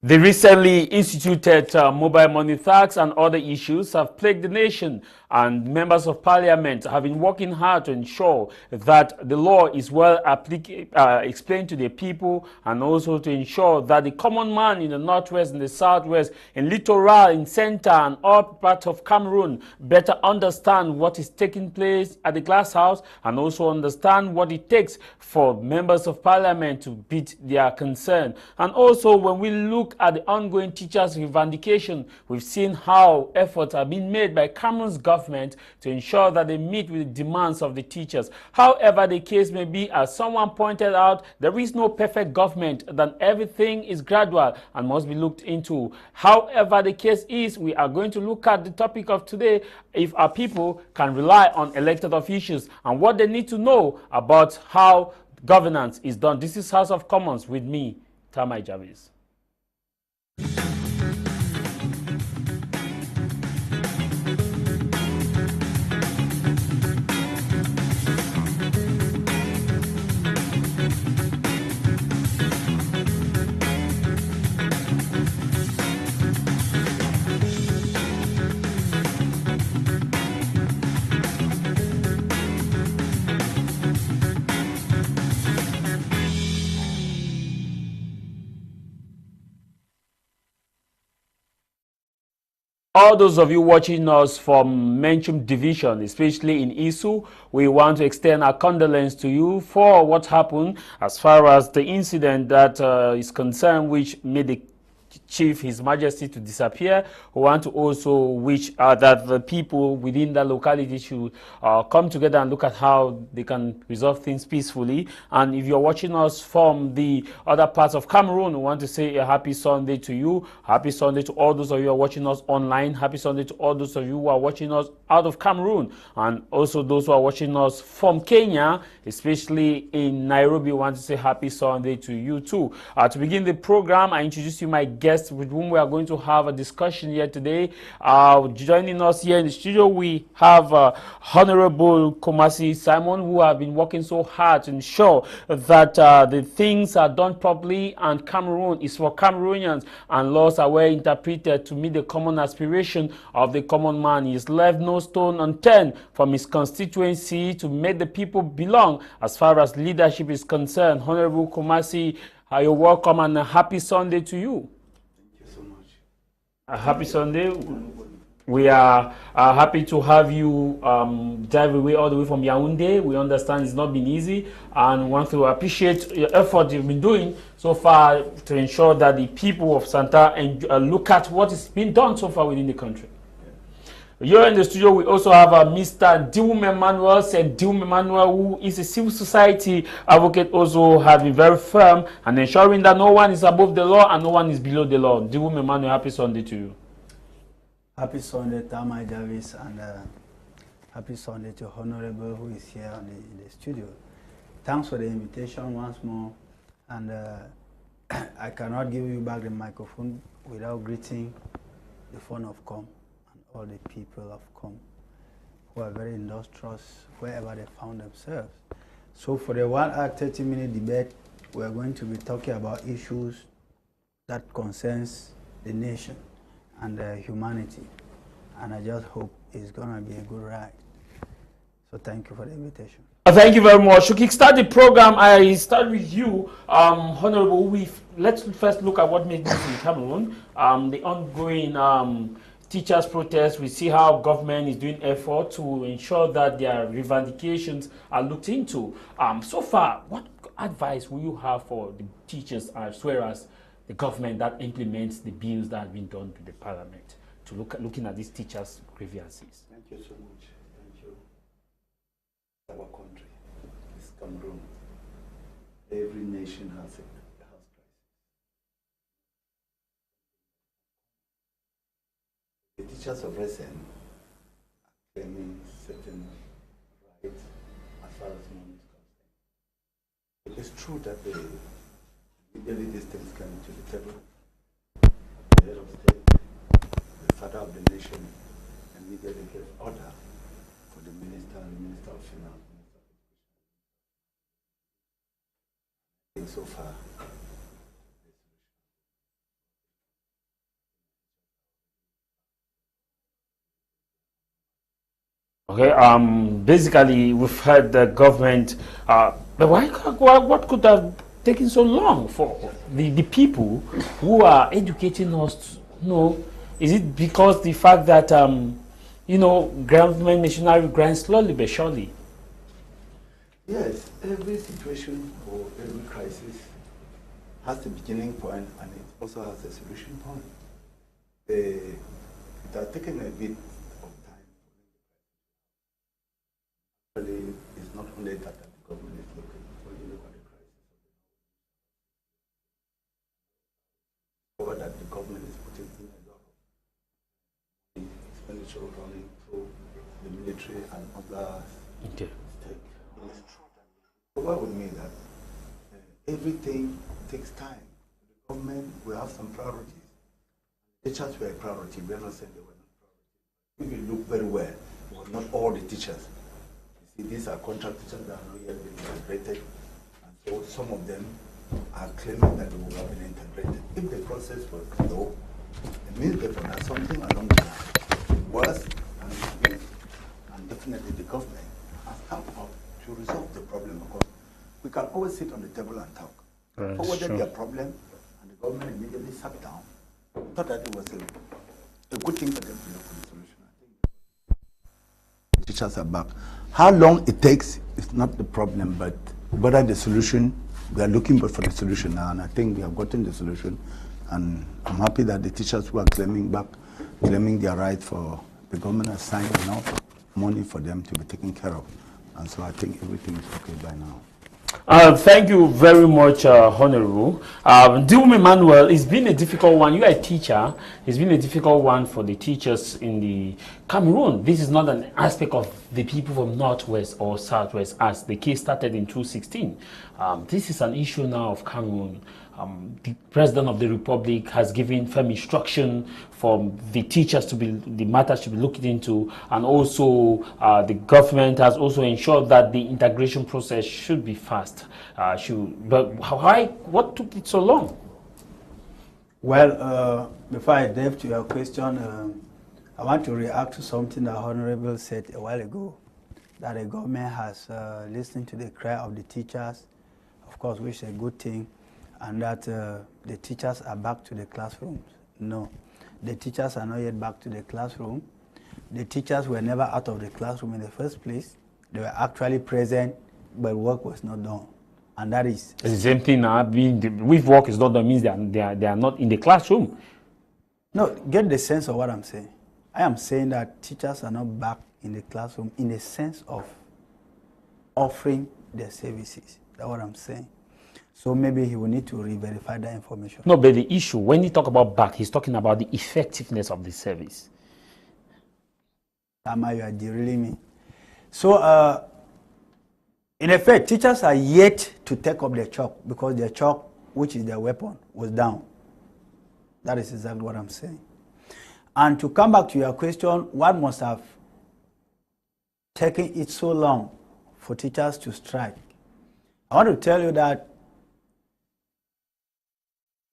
The recently instituted mobile money tax and other issues have plagued the nation, and members of parliament have been working hard to ensure that the law is well explained to the people, and also to ensure that the common man in the northwest, in the southwest, in littoral, in center, and all parts of Cameroon better understand what is taking place at the glass house, and also understand what it takes for members of parliament to beat their concern. And also, when we look at the ongoing teachers' revendication, we've seen how efforts are being made by Cameroon's government to ensure that they meet with the demands of the teachers. However the case may be, as someone pointed out, there is no perfect government, that everything is gradual and must be looked into. However the case is, we are going to look at the topic of today: if our people can rely on elected officials and what they need to know about how governance is done. This is House of Commons with me, TAH MAI JAVIS. All those of you watching us from Menchum Division, especially in Isu, we want to extend our condolence to you for what happened as far as the incident that is concerned, which made the Chief, His Majesty, to disappear. We want to also wish that the people within that locality should come together and look at how they can resolve things peacefully. And if you're watching us from the other parts of Cameroon, we want to say a happy Sunday to you. Happy Sunday to all those of you who are watching us online. Happy Sunday to all those of you who are watching us out of Cameroon, and also those who are watching us from Kenya, especially in Nairobi. We want to say happy Sunday to you too. To begin the program, I introduce you my guest with whom we are going to have a discussion here today. Joining us here in the studio, we have Honourable Kumase Simon, who have been working so hard to ensure that the things are done properly, and Cameroon is for Cameroonians, and laws are well interpreted to meet the common aspiration of the common man. He has left no stone unturned from his constituency to make the people belong as far as leadership is concerned. Honourable Kumase, you're welcome, and a happy Sunday to you. Thank you so much. A happy Sunday. We are happy to have you drive away all the way from Yaoundé. We understand it's not been easy, and want to appreciate your effort you've been doing so far to ensure that the people of Santa look at what is being done so far within the country. Here in the studio, we also have Mr. Ndiwum Emmanuel. Ndiwum Emmanuel, who is a civil society advocate, also has been very firm and ensuring that no one is above the law and no one is below the law. Ndiwum Emmanuel, happy Sunday to you. Happy Sunday, TAH MAI JAVIS, and happy Sunday to Honourable, who is here in the studio. Thanks for the invitation once more, and I cannot give you back the microphone without greeting the phone of Com and all the people of Com who are very industrious wherever they found themselves. So for the 1 hour 30-minute debate, we are going to be talking about issues that concerns the nation and humanity, and I just hope it's gonna be a good ride. So thank you for the invitation. Thank you very much. To kickstart the program, I start with you, Honourable. Let's first look at what made this in Cameroon. The ongoing teachers' protests. We see how government is doing effort to ensure that their revendications are looked into. So far, what advice will you have for the teachers as well as the government that implements the bills that have been done to the parliament to looking at these teachers' grievances? Thank you so much. Thank you. Our country is Cameroon. Every nation has a crisis. The teachers of recent are claiming certain rights as far as money is concerned. It is true that legally these things come to the table. The head of state, the father of the nation, immediately gave order for the minister and the minister of finance. So far, Okay, basically we've heard the government, but what could have taken so long for the people who are educating us to know? Is it because the fact that, government machinery grinds slowly but surely? Yes, every situation or every crisis has a beginning point and it also has a solution point. It has taken a bit of time. Actually, it's not only that the government is looking, when you look at the crisis, or that the government is putting in a lot of expenditure running through the military and other Okay. stakeholders. What would mean that everything takes time. The government will have some priorities. Teachers were a priority. We are not saying they were not priority. If you look very well, it was not all the teachers. You see, these are contract teachers that are not yet been integrated, and so some of them are claiming that they will have been integrated. If the process was slow, it means therefore that something along the line was and definitely the government has come up to resolve the problem, because we can always sit on the table and talk. Forwarded their problem, and the government immediately sat down. Thought that it was a good thing for them to look for the solution. I think teachers are back. How long it takes is not the problem, but whether the solution, we are looking for the solution now, and I think we have gotten the solution. And I'm happy that the teachers who are claiming their right for the government has signed enough money for them to be taken care of. And so I think everything is okay by now. Thank you very much, Honourable. Ndiwum Emmanuel, it's been a difficult one. You are a teacher. It's been a difficult one for the teachers in the Cameroon. This is not an aspect of the people from Northwest or Southwest, as the case started in 2016. This is an issue now of Cameroon. The President of the Republic has given firm instruction for the teachers to be, the matters to be looked into, and also the government has also ensured that the integration process should be fast. But what took it so long? Well, before I delve to your question, I want to react to something that Honourable said a while ago, that the government has listened to the cry of the teachers, of course, which is a good thing, and that the teachers are back to the classrooms. No, the teachers are not yet back to the classroom. The teachers were never out of the classroom in the first place. They were actually present, but work was not done. And that is... It's the same thing now, with work is not done means they are not in the classroom. No, get the sense of what I'm saying. I am saying that teachers are not back in the classroom in the sense of offering their services. That's what I'm saying. So maybe he will need to re-verify that information. No, but the issue, when he talk about back, he's talking about the effectiveness of the service. Tama, you are derailing me. So, in effect, teachers are yet to take up their chalk, because their chalk, which is their weapon, was down. That is exactly what I'm saying. And to come back to your question, what must have taken it so long for teachers to strike? I want to tell you that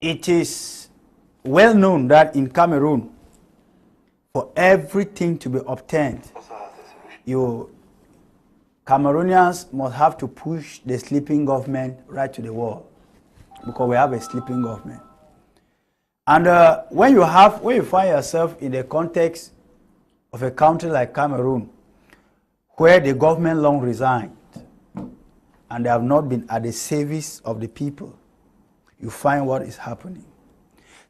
it is well known that in Cameroon, for everything to be obtained, Cameroonians must have to push the sleeping government right to the wall, because we have a sleeping government. And when you find yourself in the context of a country like Cameroon, where the government long resigned and they have not been at the service of the people, you find what is happening.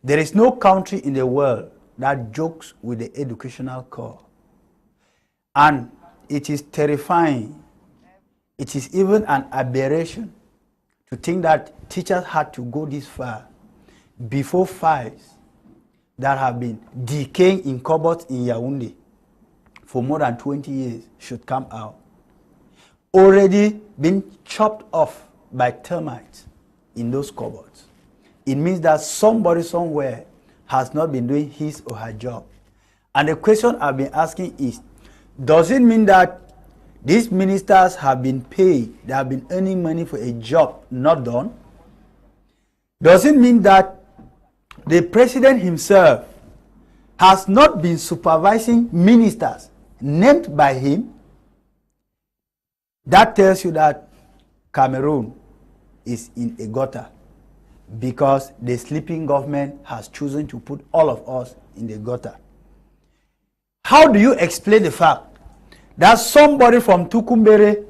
There is no country in the world that jokes with the educational core. And it is terrifying. It is even an aberration to think that teachers had to go this far before files that have been decaying in cupboards in Yaoundé for more than 20 years should come out, already been chopped off by termites in those cupboards. It means that somebody somewhere has not been doing his or her job. And the question I've been asking is, does it mean that these ministers have been paid, they have been earning money for a job not done? Does it mean that the president himself has not been supervising ministers named by him That tells you that Cameroon is in a gutter because the sleeping government has chosen to put all of us in the gutter. How do you explain the fact that somebody from Tukumbere,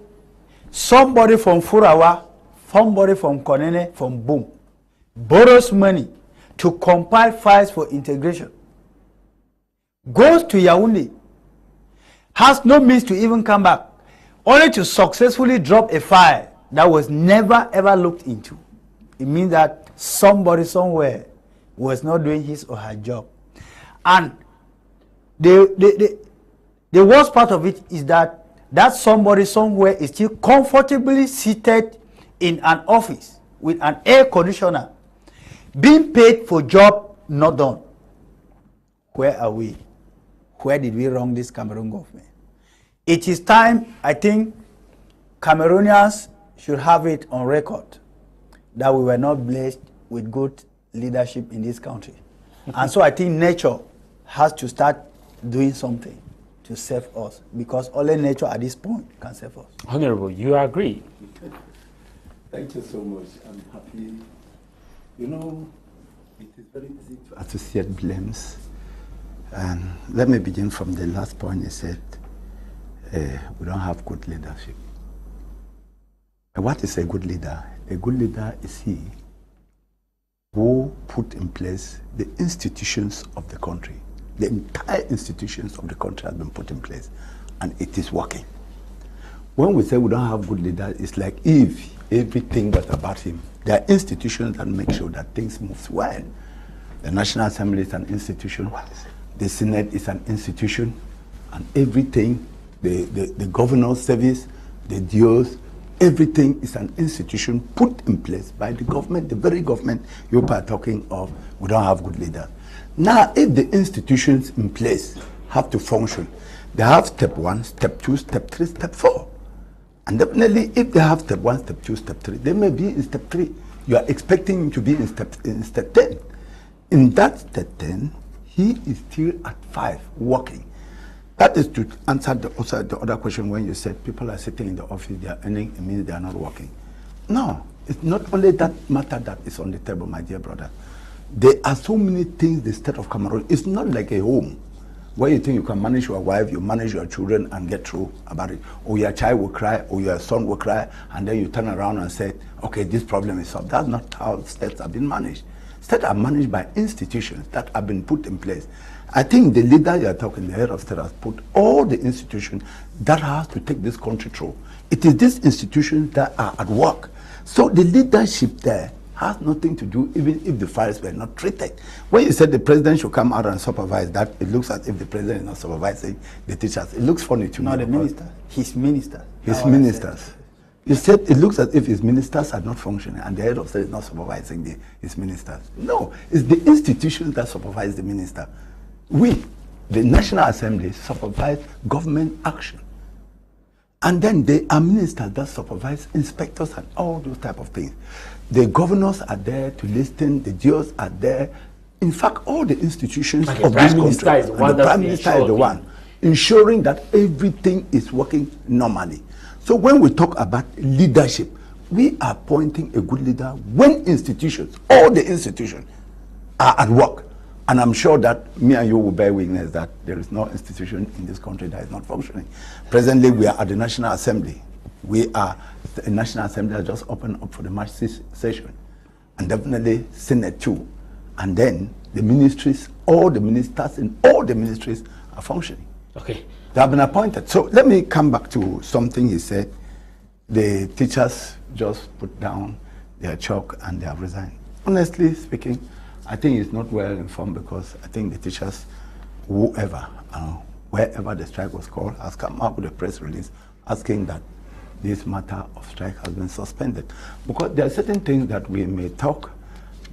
somebody from Furawa, somebody from Konene, from Boom, borrows money to compile files for integration, goes to Yaoundé, has no means to even come back, only to successfully drop a file that was never ever looked into? It means that somebody somewhere was not doing his or her job. And the worst part of it is that somebody somewhere is still comfortably seated in an office with an air conditioner, being paid for job not done. Where are we? Where did we wrong this Cameroon government? It is time, I think, Cameroonians should have it on record that we were not blessed with good leadership in this country. And so I think nature has to start doing something to save us, because only nature at this point can save us. Honourable, you agree? Thank you so much. I'm happy. You know, it is very easy to associate blames. And let me begin from the last point you said. We don't have good leadership. What is a good leader? A good leader is he who put in place the institutions of the country. The entire institutions of the country have been put in place, and it is working. When we say we don't have good leaders, it's like if everything was about him. There are institutions that make sure that things move well. The National Assembly is an institution. The Senate is an institution, and everything, the governor's service, the DOs, everything is an institution put in place by the government, the very government you are talking of. We don't have good leaders. Now, if the institutions in place have to function, they have step 1, step 2, step 3, step 4. And definitely, if they have step 1, step 2, step 3, they may be in step 3. You are expecting him to be in step 10. In that step 10, he is still at 5, working. That is to answer the other question when you said people are sitting in the office, they are earning, it means they are not working. No, it's not only that matter that is on the table, my dear brother. There are so many things the state of Cameroon, it's not like a home where you think you can manage your wife, you manage your children and get through about it. Or your child will cry, or your son will cry, and then you turn around and say, okay, this problem is solved. That's not how states have been managed. States are managed by institutions that have been put in place. I think the leader you are talking, the head of state, has put all the institutions that has to take this country through. It is these institutions that are at work. So the leadership there has nothing to do even if the files were not treated. When you said the president should come out and supervise that, it looks as if the president is not supervising the teachers. It looks funny to me. Not the minister, his ministers. His ministers. You said it looks as if his ministers are not functioning and the head of state is not supervising his ministers. No, it's the institutions that supervise the minister. We, the National Assembly, supervise government action. And then there are ministers that supervise inspectors and all those type of things. The governors are there to listen, the DOs are there. In fact, all the institutions of this country, the Prime Minister is the one ensuring that everything is working normally. So when we talk about leadership, we are appointing a good leader when institutions, all the institutions, are at work. And I'm sure that me and you will bear witness that there is no institution in this country that is not functioning. Presently, we are at the National Assembly. The National Assembly has just opened up for the March session. And definitely Senate too. And then the ministries, all the ministers in all the ministries are functioning. Okay. They have been appointed. So let me come back to something he said. The teachers just put down their chalk and they have resigned. Honestly speaking, I think it's not well informed, because I think the teachers, wherever the strike was called, has come up with a press release asking that this matter of strike has been suspended. Because there are certain things that we may talk.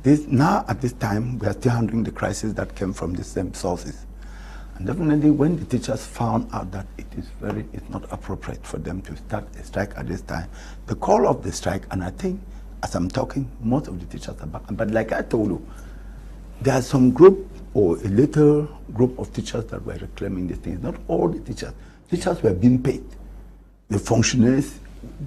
Now at this time, we are still handling the crisis that came from the same sources. And definitely when the teachers found out that it's not appropriate for them to start a strike at this time, the call of the strike, and I think as I'm talking, most of the teachers are back. But like I told you, there are some group or a little group of teachers that were reclaiming these things. Not all the teachers. Teachers were being paid. The functionaries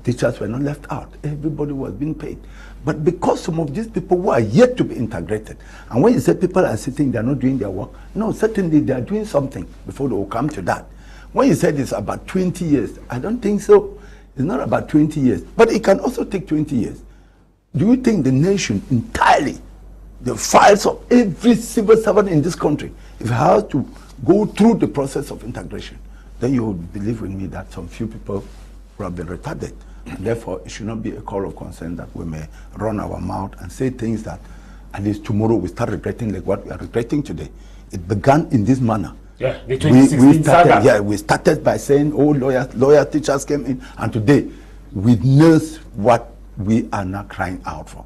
teachers were not left out. Everybody was being paid. But because some of these people who are yet to be integrated, and when you say people are sitting, they're not doing their work, no, certainly they are doing something before they will come to that. When you said it's about 20 years, I don't think so. It's not about 20 years, but it can also take 20 years. Do you think the nation entirely, the files of every civil servant in this country, if it has to go through the process of integration, then you would believe with me that some few people will have been retarded. And therefore, it should not be a call of concern that we may run our mouth and say things that at least tomorrow we start regretting like what we are regretting today. It began in this manner. Yeah, the 2016 saga. Yeah, we started by saying, oh, lawyer teachers came in, and today we nurse what we are now crying out for.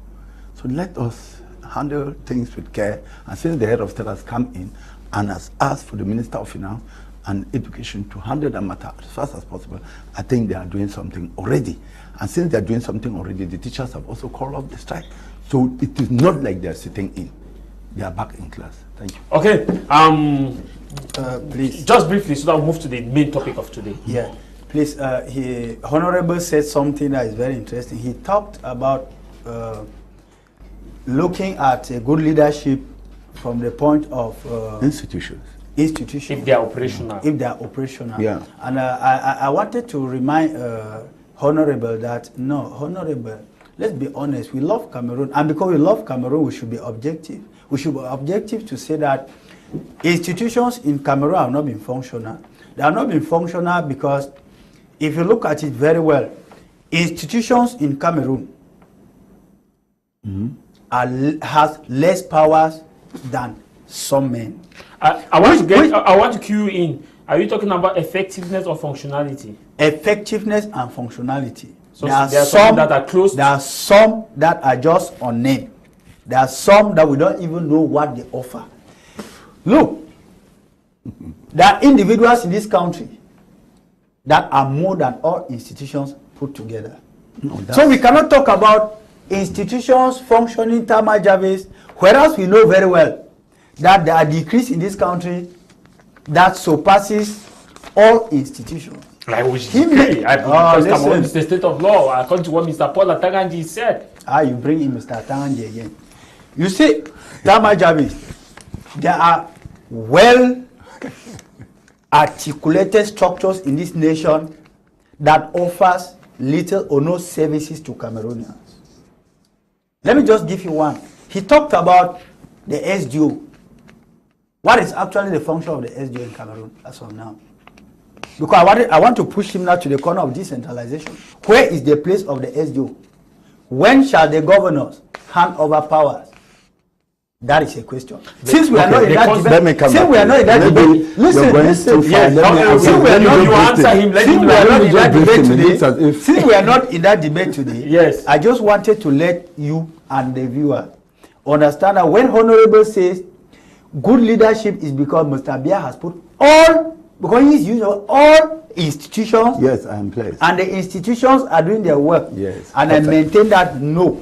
So let us handle things with care. And since the head of state has come in and has asked for the Minister of Finance and Education to handle the matter as fast as possible, I think they are doing something already. And since they are doing something already, the teachers have also called off the strike. So it is not like they are sitting in. They are back in class. Thank you. Okay. Please. Just briefly, so that we'll move to the main topic of today. Yeah. Please, Honourable said something that is very interesting. He talked about looking at good leadership from the point of institutions. If they are operational. If they are operational. Yeah. And I wanted to remind Honourable that, no, Honourable, let's be honest, we love Cameroon. And because we love Cameroon, we should be objective. We should be objective to say that institutions in Cameroon have not been functional. They have not been functional because if you look at it very well, institutions in Cameroon has less powers than some men. I want to cue you in. Are you talking about effectiveness or functionality? Effectiveness and functionality. So there are some that are close. There are some that are just unnamed. There are some that we don't even know what they offer. Look, there are individuals in this country that are more than all institutions put together. No, so we cannot talk about institutions functioning TAH MAI JAVIS, whereas we know very well that there are decrees in this country that surpasses all institutions. Like which degree? Cameroon is the state of law, according to what Mr. Paul Atanganji said. You bring in Mr. Atanganji again. You see, TAH MAI JAVIS, there are well articulated structures in this nation that offers little or no services to Cameroonians. Let me just give you one. He talked about the SDO. What is actually the function of the SDO in Cameroon as of now? Because I want to push him now to the corner of decentralization. Where is the place of the SDO? When shall the governors hand over powers? That is a question. Since we are not in that debate, since we are not in that debate, listen. Since we are not in that debate today, yes, I just wanted to let you and the viewer understand that when Honourable says good leadership is because Mr. Biya has put all, because he's using all institutions. Yes, I am placed. And the institutions are doing their work. Yes. And I maintain that no.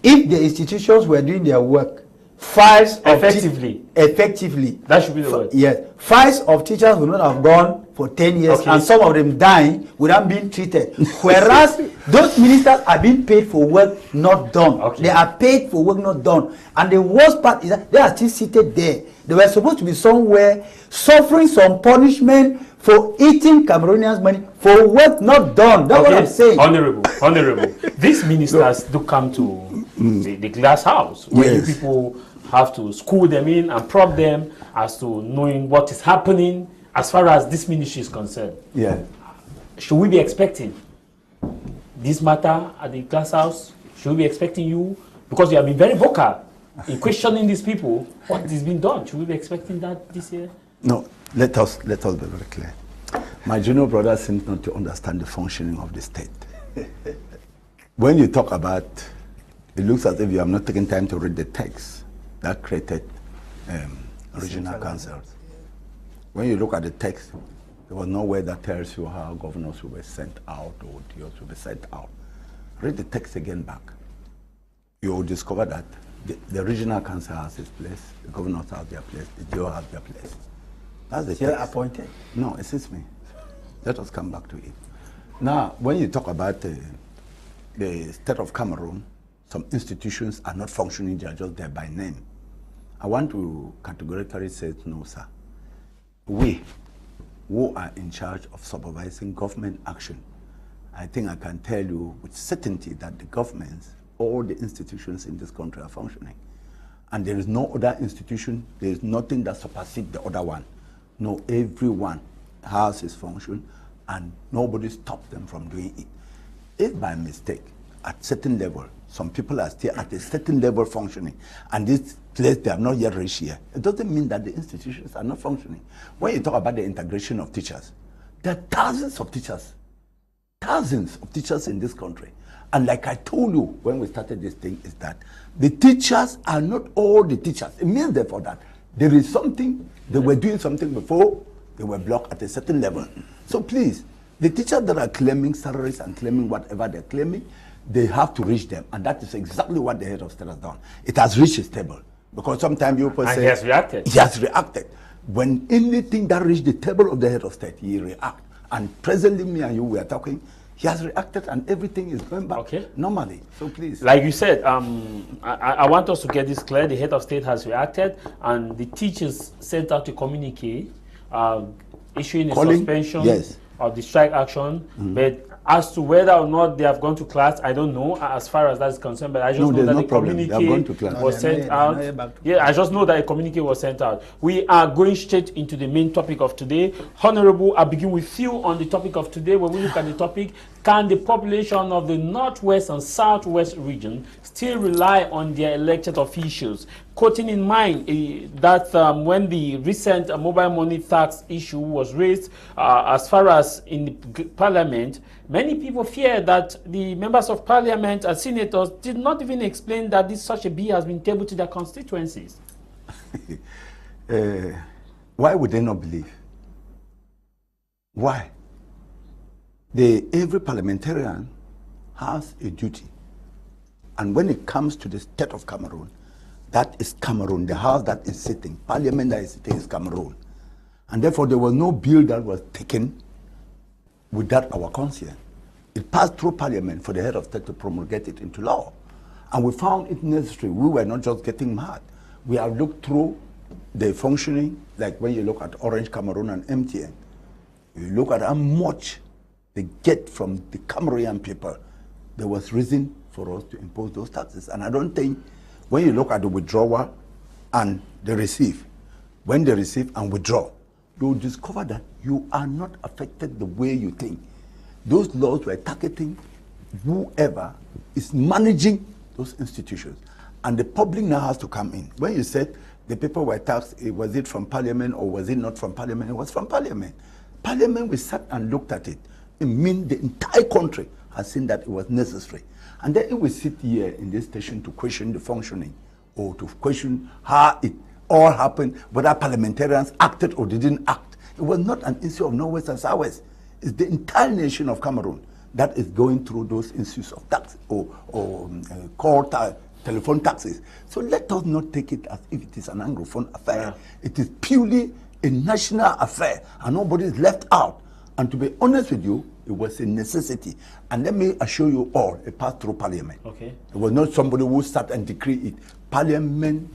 If the institutions were doing their work, files effectively. That should be the word. Yes. Files of teachers would not have gone for 10 years, and some of them dying without being treated. Whereas those ministers are being paid for work not done. They are paid for work not done. And the worst part is that they are still seated there. They were supposed to be somewhere suffering some punishment for eating Cameroonians' money for work not done. That's what I'm saying. Honourable. These ministers do come to the glass house where you people have to school them in and prod them as to knowing what is happening as far as this ministry is concerned. Yeah. Should we be expecting this matter at the glass house? Should we be expecting you? Because you have been very vocal in questioning these people. What is being done? Should we be expecting that this year? No, let us be very clear. My junior brother seems not to understand the functioning of the state. When you talk about, it looks as if you have not taken time to read the text that created regional councils. When you look at the text, there was nowhere that tells you how governors will be sent out or DOs will be sent out. Read the text again back. You will discover that the regional council has its place, the governors have their place, the DO have their place. That's the text. Appointed? No, it is me. Let us come back to it. Now, when you talk about the state of Cameroon, some institutions are not functioning, they are just there by name. I want to categorically say no, sir. We who are in charge of supervising government action, I think I can tell you with certainty that the governments, all the institutions in this country are functioning. And there is no other institution, there is nothing that supersedes the other one. No, everyone has its function and nobody stops them from doing it. If by mistake, at certain level, some people are still at a certain level functioning, and this place they have not yet reached here, it doesn't mean that the institutions are not functioning. When you talk about the integration of teachers, there are thousands of teachers in this country. And like I told you when we started this thing, is that the teachers are not all the teachers. It means therefore that there is something, they were doing something before, they were blocked at a certain level. So please, the teachers that are claiming salaries and claiming whatever they're claiming, they have to reach them. And that is exactly what the head of state has done. It has reached his table. Because sometimes you say... he has reacted. He has reacted. When anything that reached the table of the head of state, he reacts. And presently, me and you, we are talking, he has reacted and everything is going back normally. So please. Like you said, I want us to get this clear. The head of state has reacted and the teachers sent out a communique issuing a suspension of the strike action. But as to whether or not they have gone to class, I don't know as far as that is concerned, but I just know that the communique was sent out. Yeah, I just know that a communique was sent out. We are going straight into the main topic of today. Honourable, I begin with you on the topic of today. When we look at the topic, can the population of the Northwest and Southwest region still rely on their elected officials? Quoting in mind that when the recent mobile money tax issue was raised, as far as in the parliament, many people fear that the members of parliament and senators did not even explain that such a bill has been tabled to their constituencies. Why would they not believe? Why? Every parliamentarian has a duty. And when it comes to the state of Cameroon, that is Cameroon. The house that is sitting, parliament that is sitting is Cameroon. And therefore there was no bill that was taken without our consent. It passed through parliament for the head of state to promulgate it into law. And we found it necessary. We were not just getting mad. We have looked through the functioning, like when you look at Orange Cameroon and MTN, you look at how much they get from the Cameroonian people, there was reason for us to impose those taxes. And I don't think, when you look at the withdrawal and the receive, when they receive and withdraw, you'll discover that you are not affected the way you think. Those laws were targeting whoever is managing those institutions. And the public now has to come in. When you said the people were taxed, was it from parliament or was it not from parliament? It was from parliament. Parliament, we sat and looked at it. It means the entire country has seen that it was necessary. And then if we sit here in this station to question the functioning or to question how it all happened, whether parliamentarians acted or didn't act, it was not an issue of Northwest and Southwest. It's the entire nation of Cameroon that is going through those issues of tax or telephone taxes. So let us not take it as if it is an Anglophone affair. It is purely a national affair and nobody is left out. And to be honest with you, it was a necessity. And let me assure you all, it passed through parliament. Okay. It was not somebody who sat and decreed it. Parliament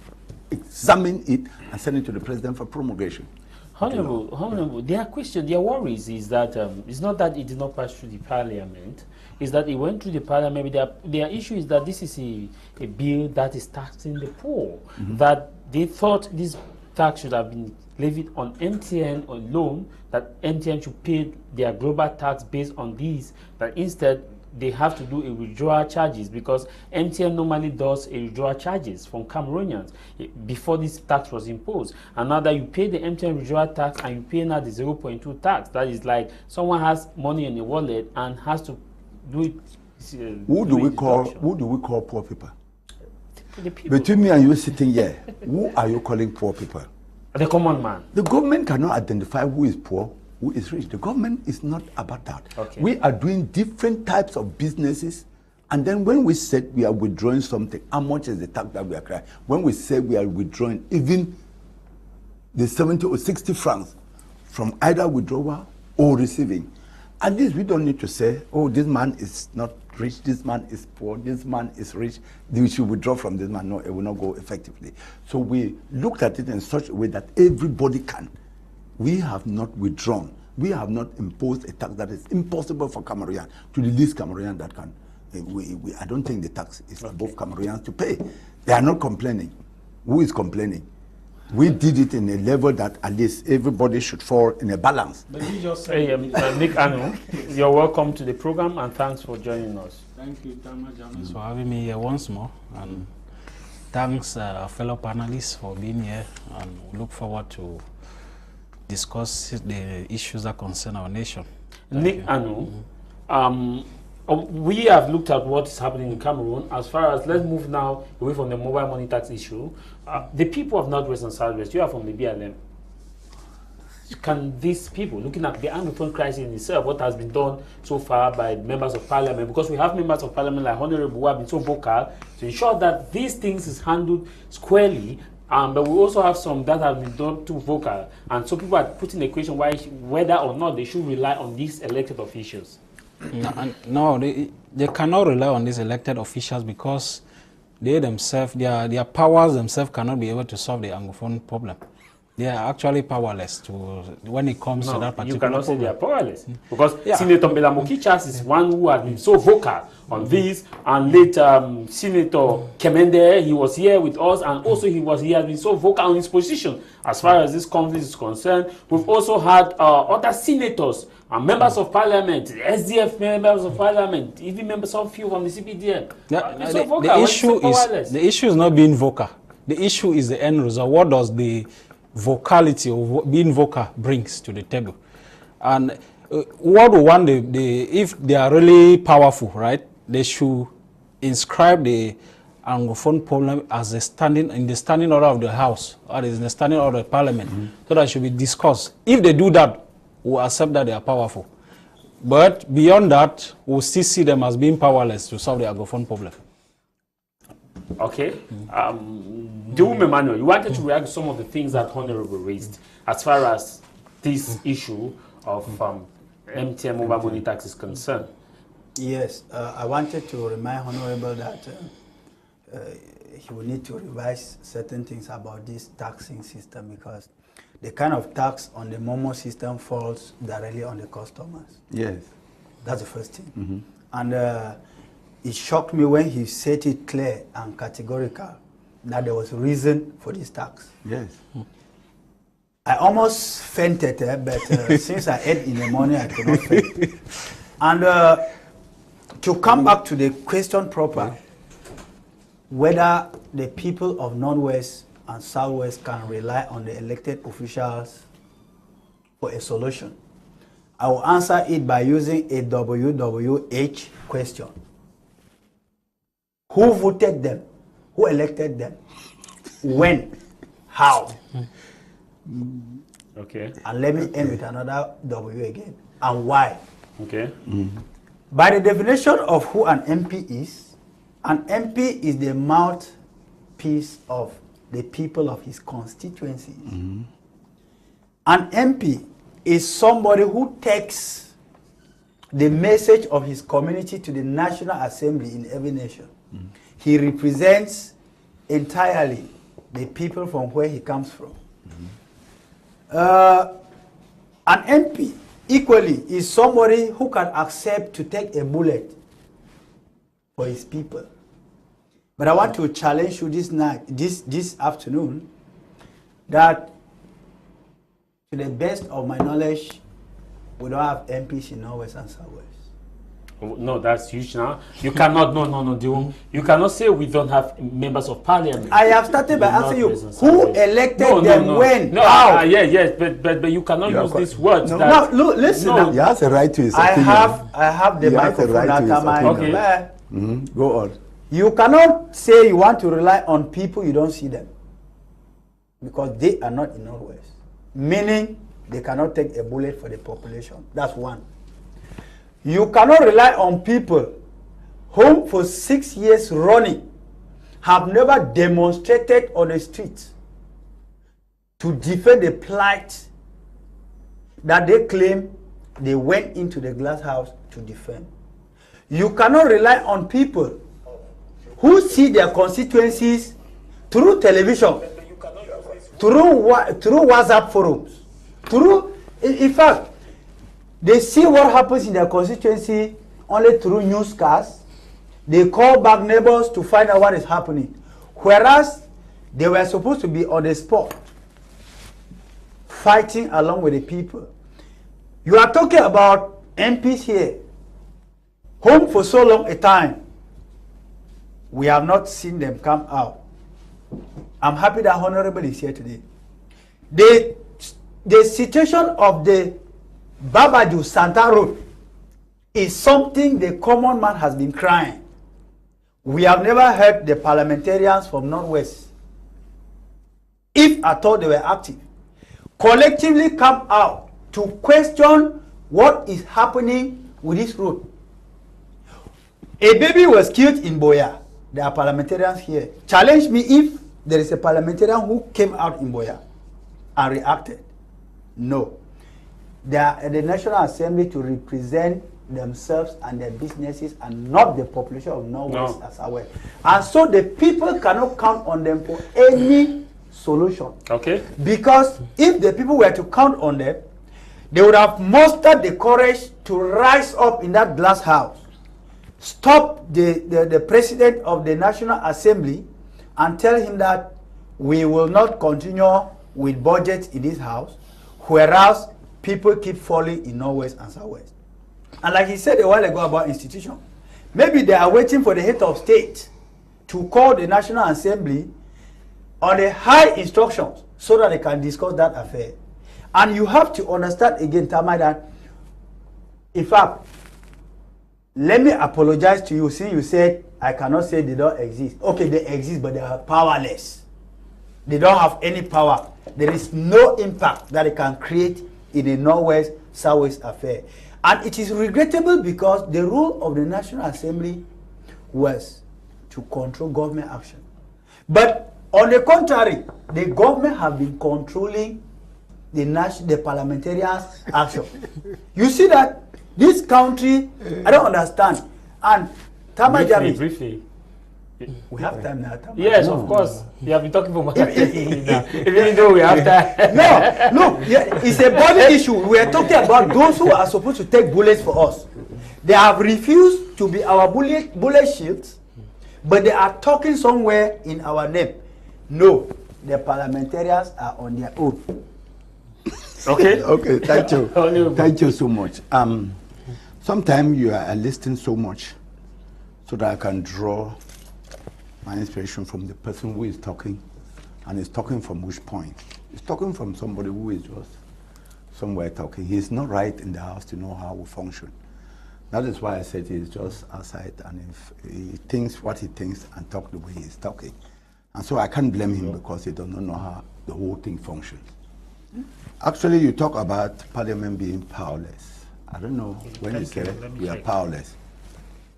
examined it and sent it to the president for promulgation. Honourable, their question, their worries is that it's not that it did not pass through the parliament, it's that it went through the parliament. Their issue is that this is a bill that is taxing the poor, that they thought this tax should have been levied on MTN alone, that MTN should pay their global tax based on these, but instead they have to do a withdrawal charges because MTN normally does a withdrawal charges from Cameroonians before this tax was imposed. And now that you pay the MTN withdrawal tax and you pay now the 0.2 tax, that is like someone has money in the wallet and has to do it. Who do we call poor people? The people. Between me and you sitting here, who are you calling poor people? The common man. The government cannot identify who is poor, who is rich. The government is not about that. Okay. We are doing different types of businesses, and then when we said we are withdrawing something, how much is the tax that we are crying? When we say we are withdrawing even the 70 or 60 francs from either withdrawal or receiving, At least we don't need to say, oh, this man is not rich, this man is poor, this man is rich, we should withdraw from this man. No, it will not go effectively. So we looked at it in such a way that everybody can. We have not withdrawn. We have not imposed a tax that is impossible for Cameroonians, to the least Cameroonian that can. I don't think the tax is above Cameroonians to pay. They are not complaining. Who is complaining? We did it in a level that at least everybody should fall in a balance. But you just say, Nick Anu, you're welcome to the program and thanks for joining us. Thank you, TAH MAI JAVIS, for having me here once more. And thanks, fellow panelists, for being here. And we look forward to discuss the issues that concern our nation. Nick Anu, we have looked at what is happening in Cameroon. As far as, let's move now away from the mobile money tax issue. The people of NorthWest and Southwest, you are from the BLM. Can these people, looking at the Anglophone crisis in itself, what has been done so far by members of parliament, because we have members of parliament like Honourable who have been so vocal to ensure that these things is handled squarely, but we also have some that have been done too vocal, and so people are putting the question whether or not they should rely on these elected officials. No, they cannot rely on these elected officials because they themselves, their powers themselves cannot be able to solve the Anglophone problem. They are actually powerless when it comes to that particular problem. You cannot say they are powerless. Because Senator Mbelamokichas is one who has been so vocal on this, and later Senator Kemende, he was here with us, and also he has been so vocal on his position as far as this conflict is concerned. We've also had other senators and members of parliament, SDF members of parliament, even members of few from the CPDM. The issue is not being vocal. The issue is the end result. What does the vocality of being vocal brings to the table? And what we want, if they are really powerful, right, they should inscribe the Anglophone problem as in the standing order of the House, or in the standing order of the Parliament, so that it should be discussed. If they do that, we'll accept that they are powerful. But beyond that, we'll still see them as being powerless to solve the Anglophone problem. Okay. Ndiwum Emmanuel, you wanted to react to some of the things that Honourable raised as far as this issue of MTM mobile money tax is concerned. Yes, I wanted to remind Honourable that he will need to revise certain things about this taxing system, because the kind of tax on the Momo system falls directly on the customers. Yes. That's the first thing. And it shocked me when he said it clear and categorical that there was reason for this tax. Yes. I almost fainted, but since I ate in the morning, I could not faint. And to come back to the question proper, whether the people of NorthWest and Southwest can rely on the elected officials for a solution, I will answer it by using a WWH question. Who voted them? Who elected them? When? How? Okay. And let me end with another W again. And why? Okay. By the definition of who an MP is the mouthpiece of the people of his constituencies. An MP is somebody who takes the message of his community to the National Assembly in every nation. He represents entirely the people from where he comes from. An MP equally is somebody who can accept to take a bullet for his people. But I want to challenge you this afternoon that, to the best of my knowledge, we don't have MPs in NorthWest and Southwest. No, that's huge now. You cannot, no, Ndiwum. You cannot say we don't have members of parliament. I have started by asking you, who elected them when? No, how? Yes, but you cannot use these words. No, look, listen. No, he has a right to his opinion. I have the microphone at my Okay. Go on. You cannot say you want to rely on people you don't see them, because they are not in NorthWest. Meaning, they cannot take a bullet for the population. That's one. You cannot rely on people whom for 6 years running have never demonstrated on the street to defend the plight that they claim they went into the glass house to defend. You cannot rely on people who see their constituencies through television, through WhatsApp forums, in fact, they see what happens in their constituency only through newscasts. They call back neighbors to find out what is happening, whereas they were supposed to be on the spot, fighting along with the people. You are talking about MPs here, home for so long a time. We have not seen them come out. I'm happy that Honourable is here today. The situation of the Babaju Santa Road is something the common man has been crying. We have never heard the parliamentarians from NorthWest, if at all they were active, collectively come out to question what is happening with this road. A baby was killed in Boya. There are parliamentarians here. Challenge me if there is a parliamentarian who came out in Boya and reacted. No. They are at the National Assembly to represent themselves and their businesses and not the population of NorthWest as well. And so the people cannot count on them for any solution. Okay. Because if the people were to count on them, they would have mustered the courage to rise up in that glass house, stop the president of the National Assembly and tell him that we will not continue with budgets in this house, whereas people keep falling in NorthWest and Southwest. And like he said a while ago about institution, maybe they are waiting for the head of state to call the National Assembly on the high instructions so that they can discuss that affair. And you have to understand again, Tamai, that in fact, let me apologize to you since you said I cannot say they don't exist. Okay, they exist, but they are powerless. They don't have any power. There is no impact that they can create in a NorthWest, Southwest affair. And it is regrettable because the role of the National Assembly was to control government action. But on the contrary, the government have been controlling the parliamentarians' action. You see that this country, I don't understand. And Tama Javis, briefly. We have time now. Yes, of course. You have been talking for more. Even though we have time. No, look, it's a body issue. We are talking about those who are supposed to take bullets for us. They have refused to be our bullet shields, but they are talking somewhere in our name. No, the parliamentarians are on their own. Okay. Okay, thank you. Thank you so much. Sometimes you are listening so much so that I can draw my inspiration from the person who is talking, and is talking from which point. He's talking from somebody who is just somewhere talking. He's not right in the house to know how we function. That is why I said he's just outside, and if he thinks what he thinks and talk the way he's talking. And so I can't blame him because he does not know how the whole thing functions. Actually, you talk about Parliament being powerless. I don't know when you say we are powerless.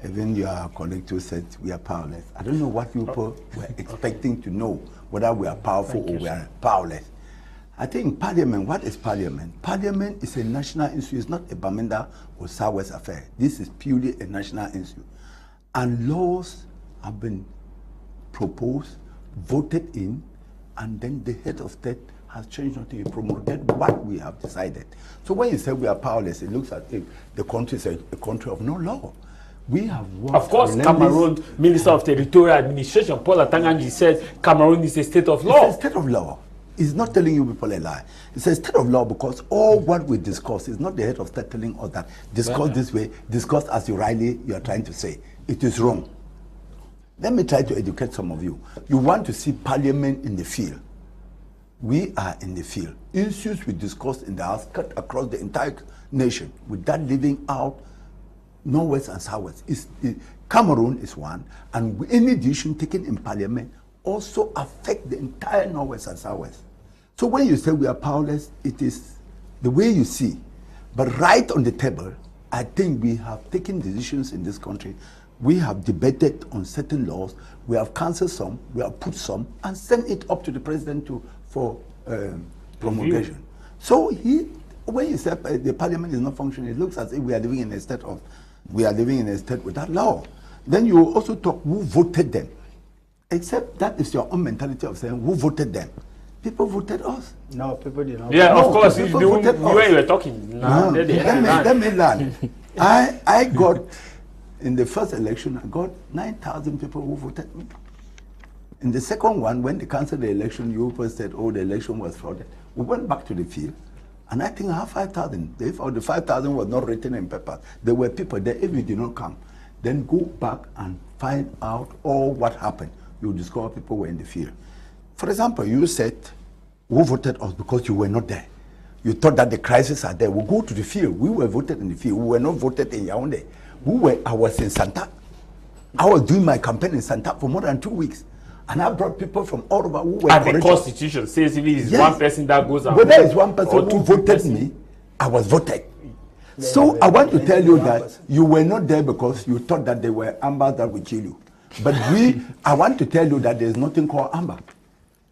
Even your colleague too said we are powerless. I don't know what people were expecting to know, whether we are powerful or we are powerless. I think Parliament, what is Parliament? Parliament is a national issue. It's not a Bamenda or Southwest affair. This is purely a national issue. And laws have been proposed, voted in, and then the head of state has changed nothing. He promoted what we have decided. So when you say we are powerless, it looks as if the country is a country of no law. We have of course, Cameroon Minister of Territorial Administration, Paul Atanganji, said Cameroon is a state of law. It's a state of law. It's not telling you people a lie. It's a state of law because all what we discuss is not the head of state telling us that discuss this way, discuss as you are trying to say. It is wrong. Let me try to educate some of you. You want to see Parliament in the field. We are in the field. Issues we discuss in the House cut across the entire nation without leaving out NorthWest and Southwest. Cameroon is one, and any decision taken in Parliament also affect the entire NorthWest and Southwest. So when you say we are powerless, it is the way you see. But right on the table, I think we have taken decisions in this country. We have debated on certain laws. We have cancelled some, we have put some, and sent it up to the president for promulgation. So when you say the parliament is not functioning, it looks as if we are living in a state without law. Then you also talk who voted them. Except that is your own mentality of saying who voted them. People voted us. No, people did not. Yeah, of course. People voted us. When you were talking, let me learn. I got, in the first election, I got 9,000 people who voted me. In the second one, when they cancelled the election, you said, oh, the election was frauded. We went back to the field, and I think I have 5,000. If the 5,000 was not written in paper, there were people there. If you did not come, then go back and find out all what happened. You discover people were in the field. For example, you said, who voted us because you were not there? You thought that the crises are there. We go to the field. We were voted in the field. We were not voted in Yaoundé. I was in Santa. I was doing my campaign in Santa for more than 2 weeks. And I brought people from all over who were and the Constitution says if it is one person that goes out. But there is one person who voted me, I was voted. So I want to tell you that you were not there because you thought that they were ambers that would kill you. But I want to tell you that there is nothing called amber.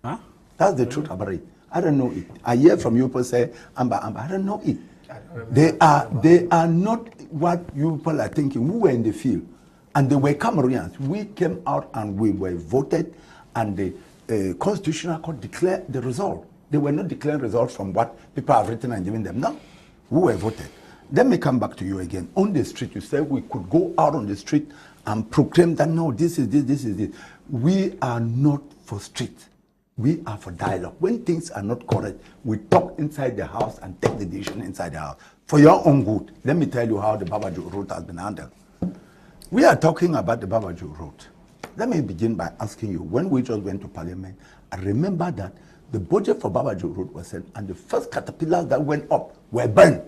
Huh? That's the truth about it. I don't know it. I hear from you people say amber. I don't know it. They are not what you people are thinking. We were in the field, and they were Cameroonians. We came out and we were voted, and the Constitutional Court declared the result. They were not declaring results from what people have written and given them. No, we were voted. Let me come back to you again. On the street, you said we could go out on the street and proclaim that no, this is this, this is this. We are not for street. We are for dialogue. When things are not correct, we talk inside the house and take the decision inside the house. For your own good, let me tell you how the Babaju Road has been handled. We are talking about the Babaju Road. Let me begin by asking you, when we just went to Parliament, I remember that the budget for Babaju Road was sent, and the first caterpillars that went up were burned.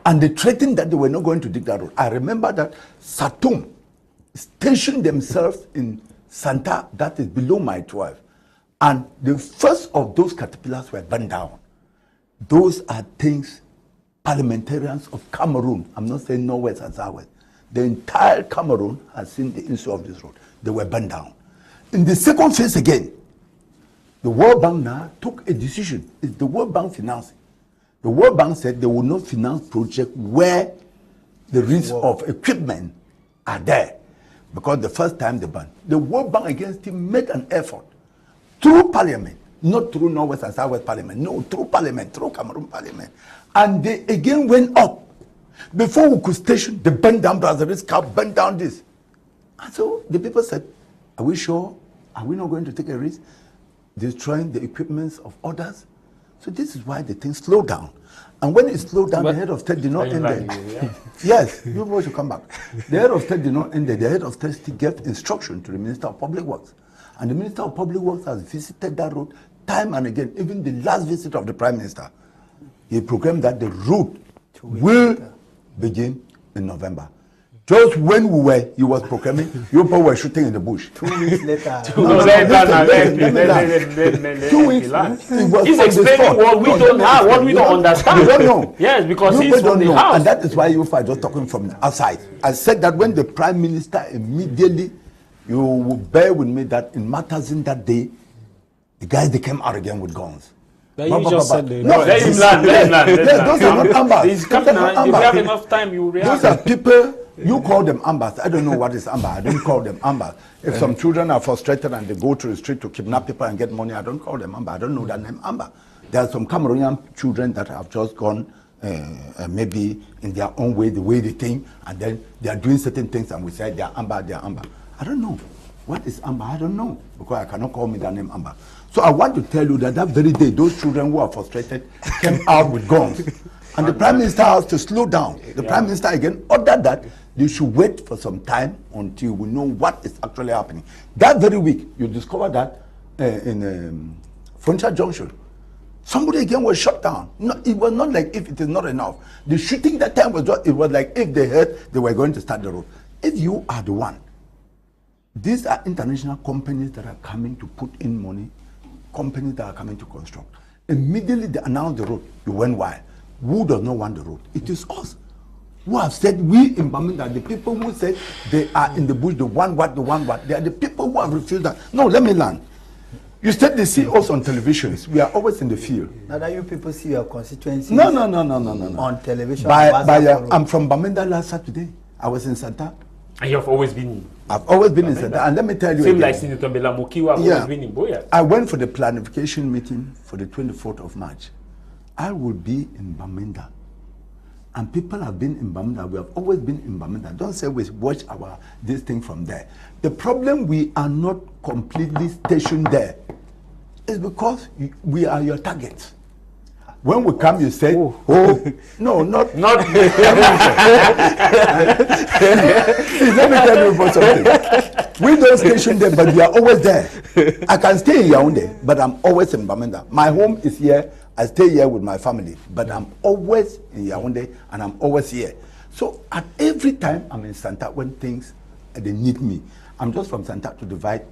And they threatened that they were not going to dig that road. I remember that Satum stationed themselves in Santa, that is below my 12. And the first of those caterpillars were burned down. Those are things parliamentarians of Cameroon, I'm not saying NorthWest and SouthWest, the entire Cameroon has seen the issue of this road. They were burned down. In the second phase again, the World Bank now took a decision. It's the World Bank financing. The World Bank said they will not finance projects where the risks of equipment are there. Because the first time they banned, the World Bank against him made an effort through Parliament, not through NorthWest and SouthWest Parliament, no, through Parliament, through Cameroon Parliament. And they again went up. Before we could station, they burned down Brazzaville's cap, burned down this. And so the people said, are we sure? Are we not going to take a risk destroying the equipments of others? So this is why the thing slowed down. And when it slowed down, the head of state did not end there. Yes, you boys should come back. The head of state did not end there. The head of state still gave instruction to the Minister of Public Works. And the Minister of Public Works has visited that road time and again. Even the last visit of the Prime Minister, he proclaimed that the route will begin in November. Just when he was proclaiming, you people were shooting in the bush. 2 weeks later. 2 weeks. He's explaining what we don't have, what we don't understand. You don't know. Yes, because you he's from the house. And that is why you are just talking from outside. I said that when the Prime Minister immediately, you will bear with me that in Matazin that day, the guys, they came out again with guns. But you just said they no, let him land. Those are not ambers. He's coming around. If you have enough time, you react. Those are people, you call them ambers. I don't know what is amber. I don't call them amber. If some children are frustrated and they go to the street to kidnap people and get money, I don't call them amber. I don't know that name amber. There are some Cameroonian children that have just gone maybe in their own way, the way they think, and then they are doing certain things and we say they are amber, they are amber. I don't know. What is amber? I don't know, because I cannot call me that name amber. So I want to tell you that that very day, those children who are frustrated came out with guns. And the Prime Minister has to slow down. The Prime Minister again ordered that they should wait for some time until we know what is actually happening. That very week, you discover that in Frontier Junction, somebody again was shot down. No, it was not like if it is not enough. The shooting that time was just, it was like if they heard they were going to start the road. If you are the one, these are international companies that are coming to put in money, companies that are coming to construct. Immediately they announced the road, you went wild. Who does not want the road? It is us who have said, we in Bamenda, the people who said they are in the bush, the one what, they are the people who have refused that. No, let me learn. You said they see us on televisions. We are always in the field. Now that you people see your constituency No. on television. I'm from Bamenda last Saturday. I was in Santa. And you have always been. I've always been in Santa. And let me tell you. Same like Senator Mbela Mokiwa, always been in Boya. I went for the planification meeting for the 24th of March. I will be in Bamenda. And people have been in Bamenda. We have always been in Bamenda. Don't say we watch this thing from there. The problem we are not completely stationed there is because we are your target. When we come, you say, no, not. See, let me tell you about something. We don't station there, but we are always there. I can stay in Yaoundé, but I'm always in Bamenda. My home is here. I stay here with my family, but I'm always in Yaoundé and I'm always here. So at every time I'm in Santa when things they need me. I'm just from Santa to divide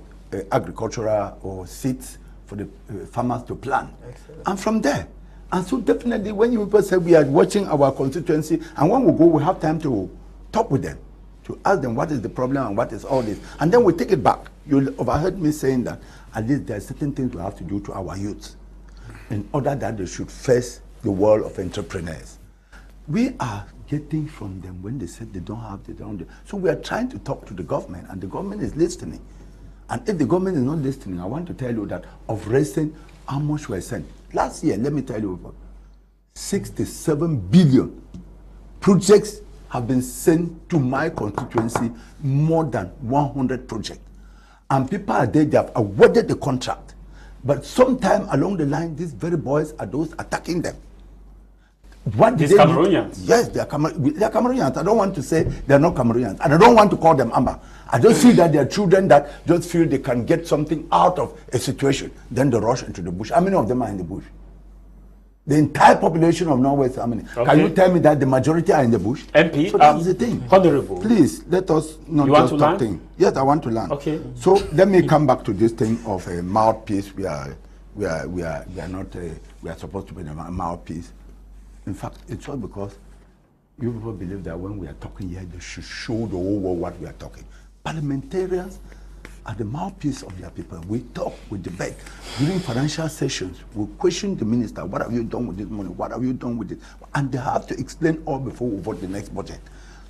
agricultural or seeds for the farmers to plant. Excellent. I'm from there. And so definitely when you people say we are watching our constituency, and when we go, we have time to talk with them, to ask them what is the problem and what is all this. And then we take it back. You overheard me saying that at least there are certain things we have to do to our youth in order that they should face the world of entrepreneurs. We are getting from them when they said they don't have, they don't. So we are trying to talk to the government, and the government is listening. And if the government is not listening, I want to tell you that of recent, how much were sent. Last year, let me tell you, 67 billion projects have been sent to my constituency, more than 100 projects. And people are there, they have awarded the contract. But sometime along the line, these very boys are those attacking them. What these Cameroonians? Yes, they are Cameroonians. I don't want to say they are not Cameroonians. And I don't want to call them Amba. I just feel that they are children that just feel they can get something out of a situation. Then they rush into the bush. How many of them are in the bush? The entire population of NorthWest, how many? Okay. Can you tell me that the majority are in the bush? MP, so that is the thing. Honourable. Please, let us not just talk thing. Yes, I want to learn. Okay. So let me come back to this thing of a mouthpiece. We are supposed to be a mouthpiece. In fact, it's all because you people believe that when we are talking here, they should show the whole world what we are talking. Parliamentarians are the mouthpiece of their people. We talk, we debate. During financial sessions, we question the minister, what have you done with this money? What have you done with it? And they have to explain all before we vote the next budget.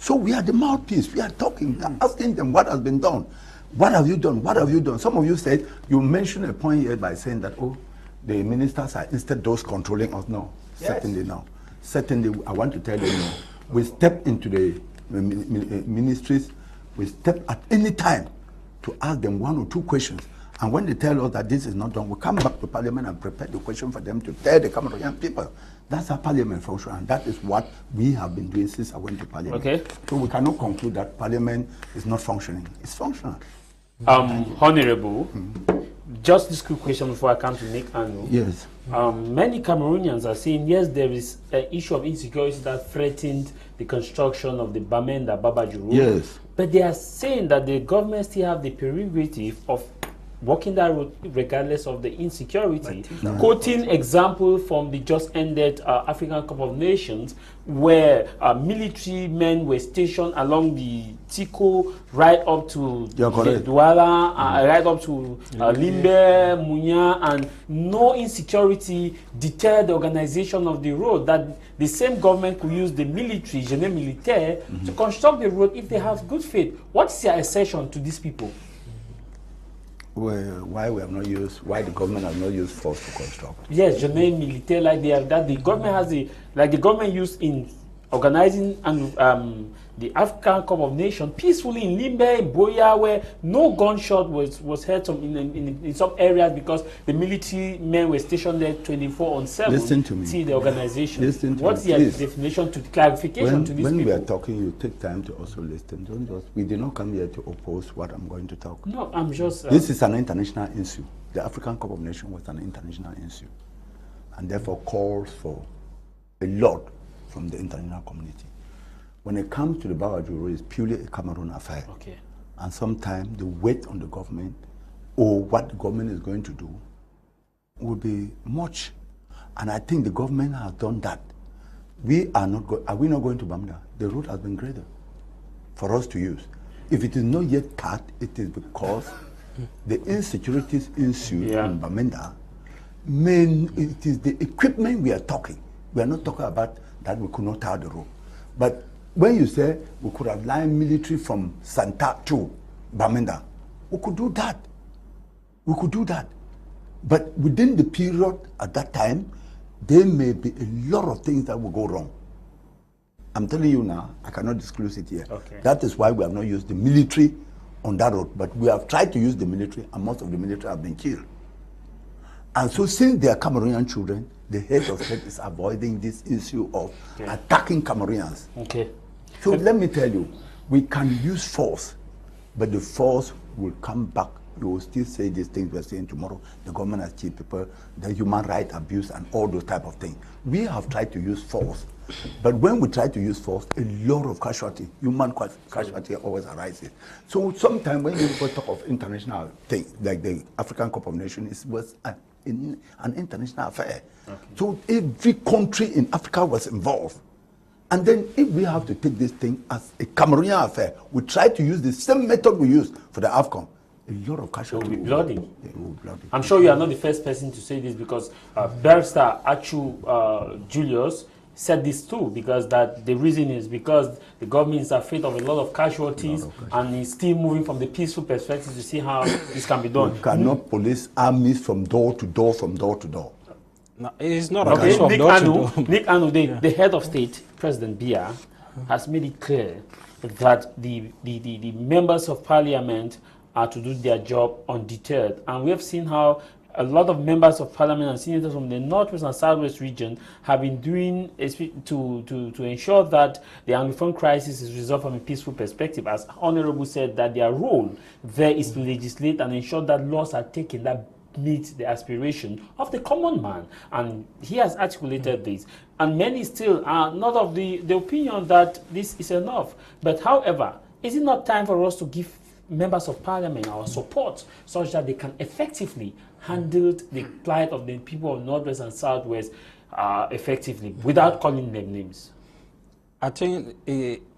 So we are the mouthpiece. We are talking, we are asking them what has been done. What have you done? What have you done? Some of you said, you mentioned a point here by saying that, oh, the ministers are instead those controlling us. No, yes. Certainly no. Certainly, I want to tell you, no. We step into the ministries, we step at any time to ask them one or two questions. And when they tell us that this is not done, we come back to Parliament and prepare the question for them to tell the Cameroonian people. That's how Parliament functions, and that is what we have been doing since I went to Parliament. Okay. So we cannot conclude that Parliament is not functioning. It's functional. Honourable, just this quick question before I come to Nick Anu. Yes. Many Cameroonians are saying, yes, there is an issue of insecurity that threatened the construction of the Bamenda-Babaju road. Yes. But they are saying that the government still have the prerogative of walking that road regardless of the insecurity. Quoting example from the just ended African Cup of Nations, where military men were stationed along the Tico right up to Douala, right up to Limbe, Munya, and no insecurity deterred the organization of the road, that the same government could use the military, Génie Militaire, to construct the road if they have good faith. What's your assertion to these people? Why we have not used, why the government has not used force to construct? Yes, Génie Militaire, like they have, that the government has the, like the government used in organizing and the African Cup of Nations peacefully in Limbe, Boya, where no gunshot was heard in some areas because the military men were stationed there 24/7. Listen to me. See the organization. Listen to What's me, your please. definition to clarification to these when people? When we are talking, you take time to also listen. Don't just, we did not come here to oppose what I'm going to talk. No, I'm just... this is an international issue. The African Cup of Nations was an international issue, and therefore calls for a lot from the international community. When it comes to the Babaju Road, it's purely a Cameroon affair. Okay. And sometimes the weight on the government or what the government is going to do will be much. And I think the government has done that. We are not are we not going to Bamda? The road has been graded for us to use. If it is not yet cut, it is because the insecurities ensued in Bamenda, it is the equipment we are talking. We are not talking about that we could not tar the road. But when you say we could have line military from Santa to Bamenda, we could do that. We could do that. But within the period at that time, there may be a lot of things that will go wrong. I'm telling you now, I cannot disclose it here. Okay. That is why we have not used the military on that road. But we have tried to use the military, and most of the military have been killed. And so since they are Cameroonian children, the head of state is avoiding this issue of attacking Cameroonians. Okay. So let me tell you, we can use force, but the force will come back. You will still say these things we're saying tomorrow. The government has cheated people, the human rights abuse, and all those type of things. We have tried to use force, but when we try to use force, a lot of casualty, human casualty always arises. So sometimes when people talk of international things, like the African Cup of Nations, it was an international affair. Okay. So every country in Africa was involved. And then if we have to take this thing as a Cameroonian affair, we try to use the same method we used for the AFCON. A lot of casualty will be bloody. Will be bloody. I'm sure you are not the first person to say this, because Barrister Achu Julius said this too, because that the reason is because the government is afraid of a lot of casualties, and is still moving from the peaceful perspective to see how this can be done. You cannot police armies from door to door, from door to door. No, it's not a case of door to door. Nick Anu, the head of state, President Biya, has made it clear that the members of parliament are to do their job undeterred. And we have seen how a lot of members of parliament and senators from the Northwest and Southwest region have been doing to ensure that the Anglophone crisis is resolved from a peaceful perspective. As Honourable said, that their role there is to legislate and ensure that laws are taken that meet the aspiration of the common man. And he has articulated this. And many still are not of the opinion that this is enough. But however, is it not time for us to give members of parliament our support such that they can effectively handle the plight of the people of Northwest and Southwest effectively without calling them names? I think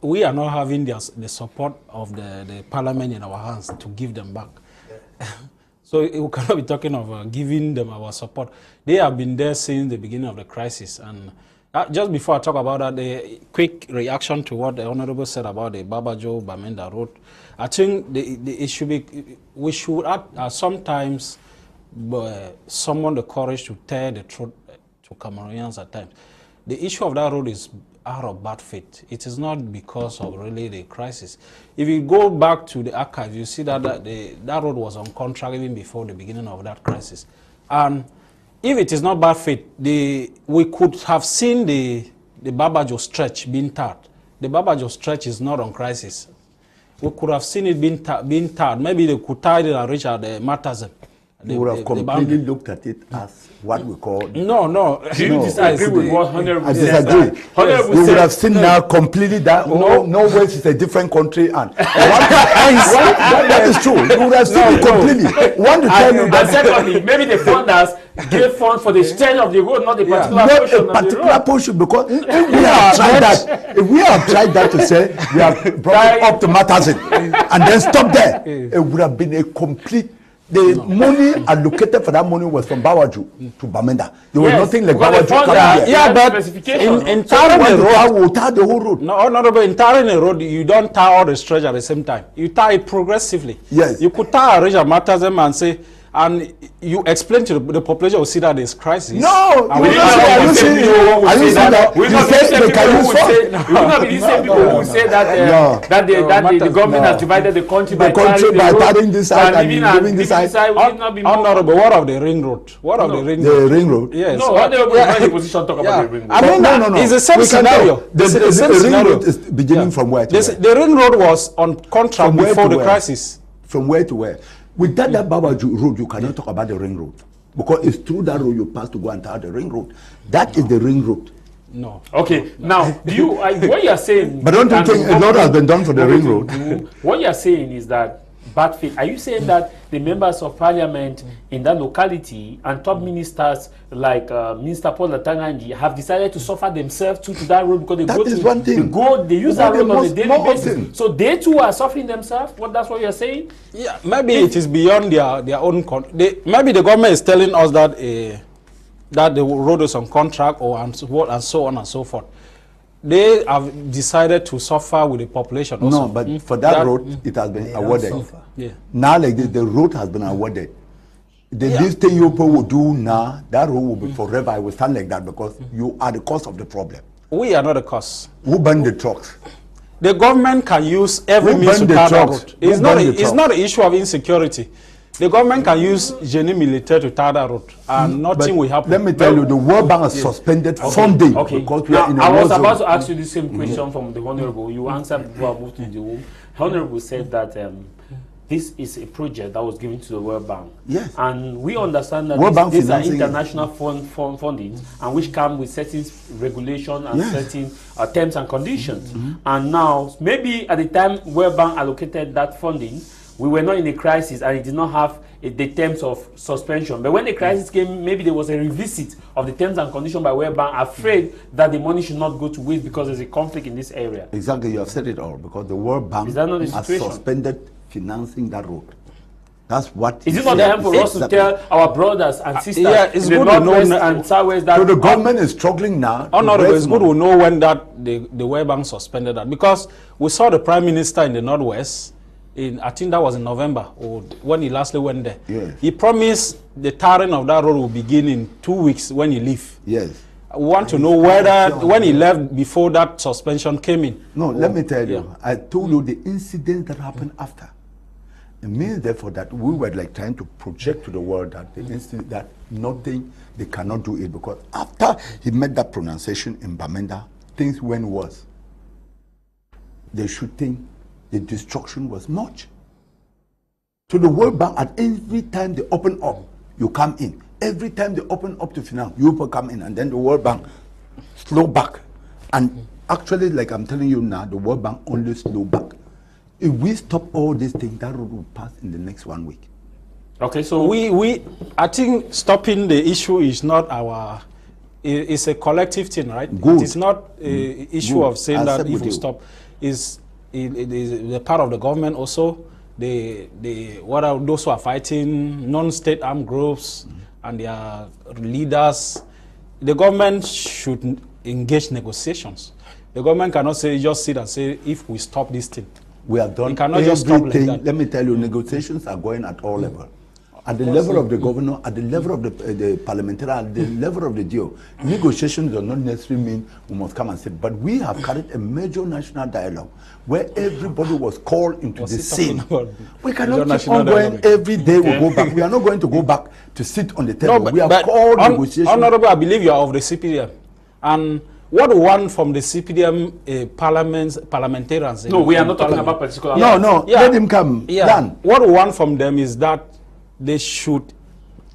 we are not having the support of the parliament in our hands to give them back. Yeah. So we cannot be talking of giving them our support. They have been there since the beginning of the crisis. And just before I talk about that, the quick reaction to what the Honourable said about the Babajo-Bamenda Road, I think it should be, we should sometimes summon the courage to tell the truth to Cameroonians at times. The issue of that road is out of bad faith. It is not because of really the crisis. If you go back to the archive, you see that that road was on contract even before the beginning of that crisis. And if it is not bad faith, we could have seen the Babajo stretch being tarred. The Babajo stretch is not on crisis. We could have seen it being tarred. Maybe they could tie it and reach at the Matazan. We would have completely looked at it as what we call... No. Do you disagree with what Honourable says? I disagree. We would have seen now completely that Northwest is a different country, and that is true. We would have seen it completely. Want to tell you that... And secondly, maybe the funders gave funds for the stretch of the road, not a particular portion. Not a particular portion, because if we have tried that to say we have brought it up to Matazin and then stop there, it would have been a complete... The money allocated for that money was from Bawaju to Bamenda. There was nothing like Bawaju coming here. Yeah, but in tarring the road, we'll tar the whole road. No, Honourable, in tarring the road, you don't tar all the stretch at the same time. You tar it progressively. Yes. You could tar a region Matazem and say, and you explain to the population will see that there's crisis. No, we will not be the same people who say that the government has divided the country by tarring this side and giving this side. Honourable, what of the ring road? What of the ring road? The ring road? Yes. No, Honourable is not in a position to talk about the ring road. I mean, no. It's the same scenario. The ring road is beginning from where to where? The ring road was on contract before the crisis. From where to where? With that Babaju road, you cannot talk about the ring road, because it's through that road you pass to go and tar the ring road. That is the ring road. No. Okay. Now, do you what you are saying? But don't you think a lot has been done for the ring road? What you are saying is that bad faith. Are you saying that the members of parliament in that locality and top ministers like Minister Paul Latanganji have decided to suffer themselves to that road because they use that road on a daily basis? So they too are suffering themselves? That's what you're saying? Yeah, maybe it is beyond their own. Maybe the government is telling us that that the road is on contract and so on and so forth. They have decided to suffer with the population also. No, but for that road, it has been awarded. Yeah. Now, like this, the road has been awarded. This thing you will do now, that road will be forever. I will stand like that because you are the cause of the problem. We are not the cause. Who burned the trucks? The government can use every means to tar that road. It's not an issue of insecurity. The government can use Génie militaire to tar that road, and nothing will happen. Let me tell you, the World Bank has suspended funding because we are in a I was war about zone. to ask you the same question from the Honourable. You answered before I moved to Ndiwum. Honourable said that this is a project that was given to the World Bank. Yes. And we understand that these are international funding and which come with certain regulation and certain terms and conditions. And now, maybe at the time World Bank allocated that funding, we were not in a crisis and it did not have the terms of suspension. But when the crisis came, maybe there was a revisit of the terms and conditions by World Bank, afraid that the money should not go to waste because there's a conflict in this area. Exactly, you have said it all, because the World Bank has suspended financing that road. That's what is it not time for us to tell our brothers and sisters it's in the Northwest and Southwest that so the government is struggling now? Honourable, it's good to know when that the World Bank suspended that, because we saw the Prime Minister in the Northwest I think that was in November, or when he lastly went there. Yes. He promised the tarring of that road will begin in 2 weeks when he leave. Yes. I want to know whether when he left before that suspension came in. No, let me tell you, I told you the incident that happened after. It means therefore that we were like trying to project to the world that the incident, that nothing, they cannot do it, because after he made that pronunciation in Bamenda, things went worse. The shooting, the destruction was much. So the World Bank, at every time they open up, you come in. Every time they open up to finance, you will come in, and then the World Bank slow back. And actually, like I'm telling you now, the World Bank only slow back. If we stop all these things, that road will pass in the next 1 week. Okay, so I think stopping the issue is not our. It's a collective thing, right? Good. It is not an issue of saying that if we stop. It is a part of the government also. What are those who are fighting non-state armed groups and their leaders? The government should engage negotiations. The government cannot just sit and say, if we stop this thing. We have done cannot just stop like that. Let me tell you, negotiations are going at all levels. At the level of the governor, at the level of the parliamentarian, at the level of the DO. Negotiations do not necessarily mean we must come and sit, but we have carried a major national dialogue where everybody was called into the scene. We cannot keep on going every day. We go back. We are not going to go back to sit on the table. No, we have called negotiations. Honourable, I believe you are of the CPDM. And what we want from the CPDM parliamentarians... No, we are not talking about particular... No, let him come. Yeah. What we want from them is that they should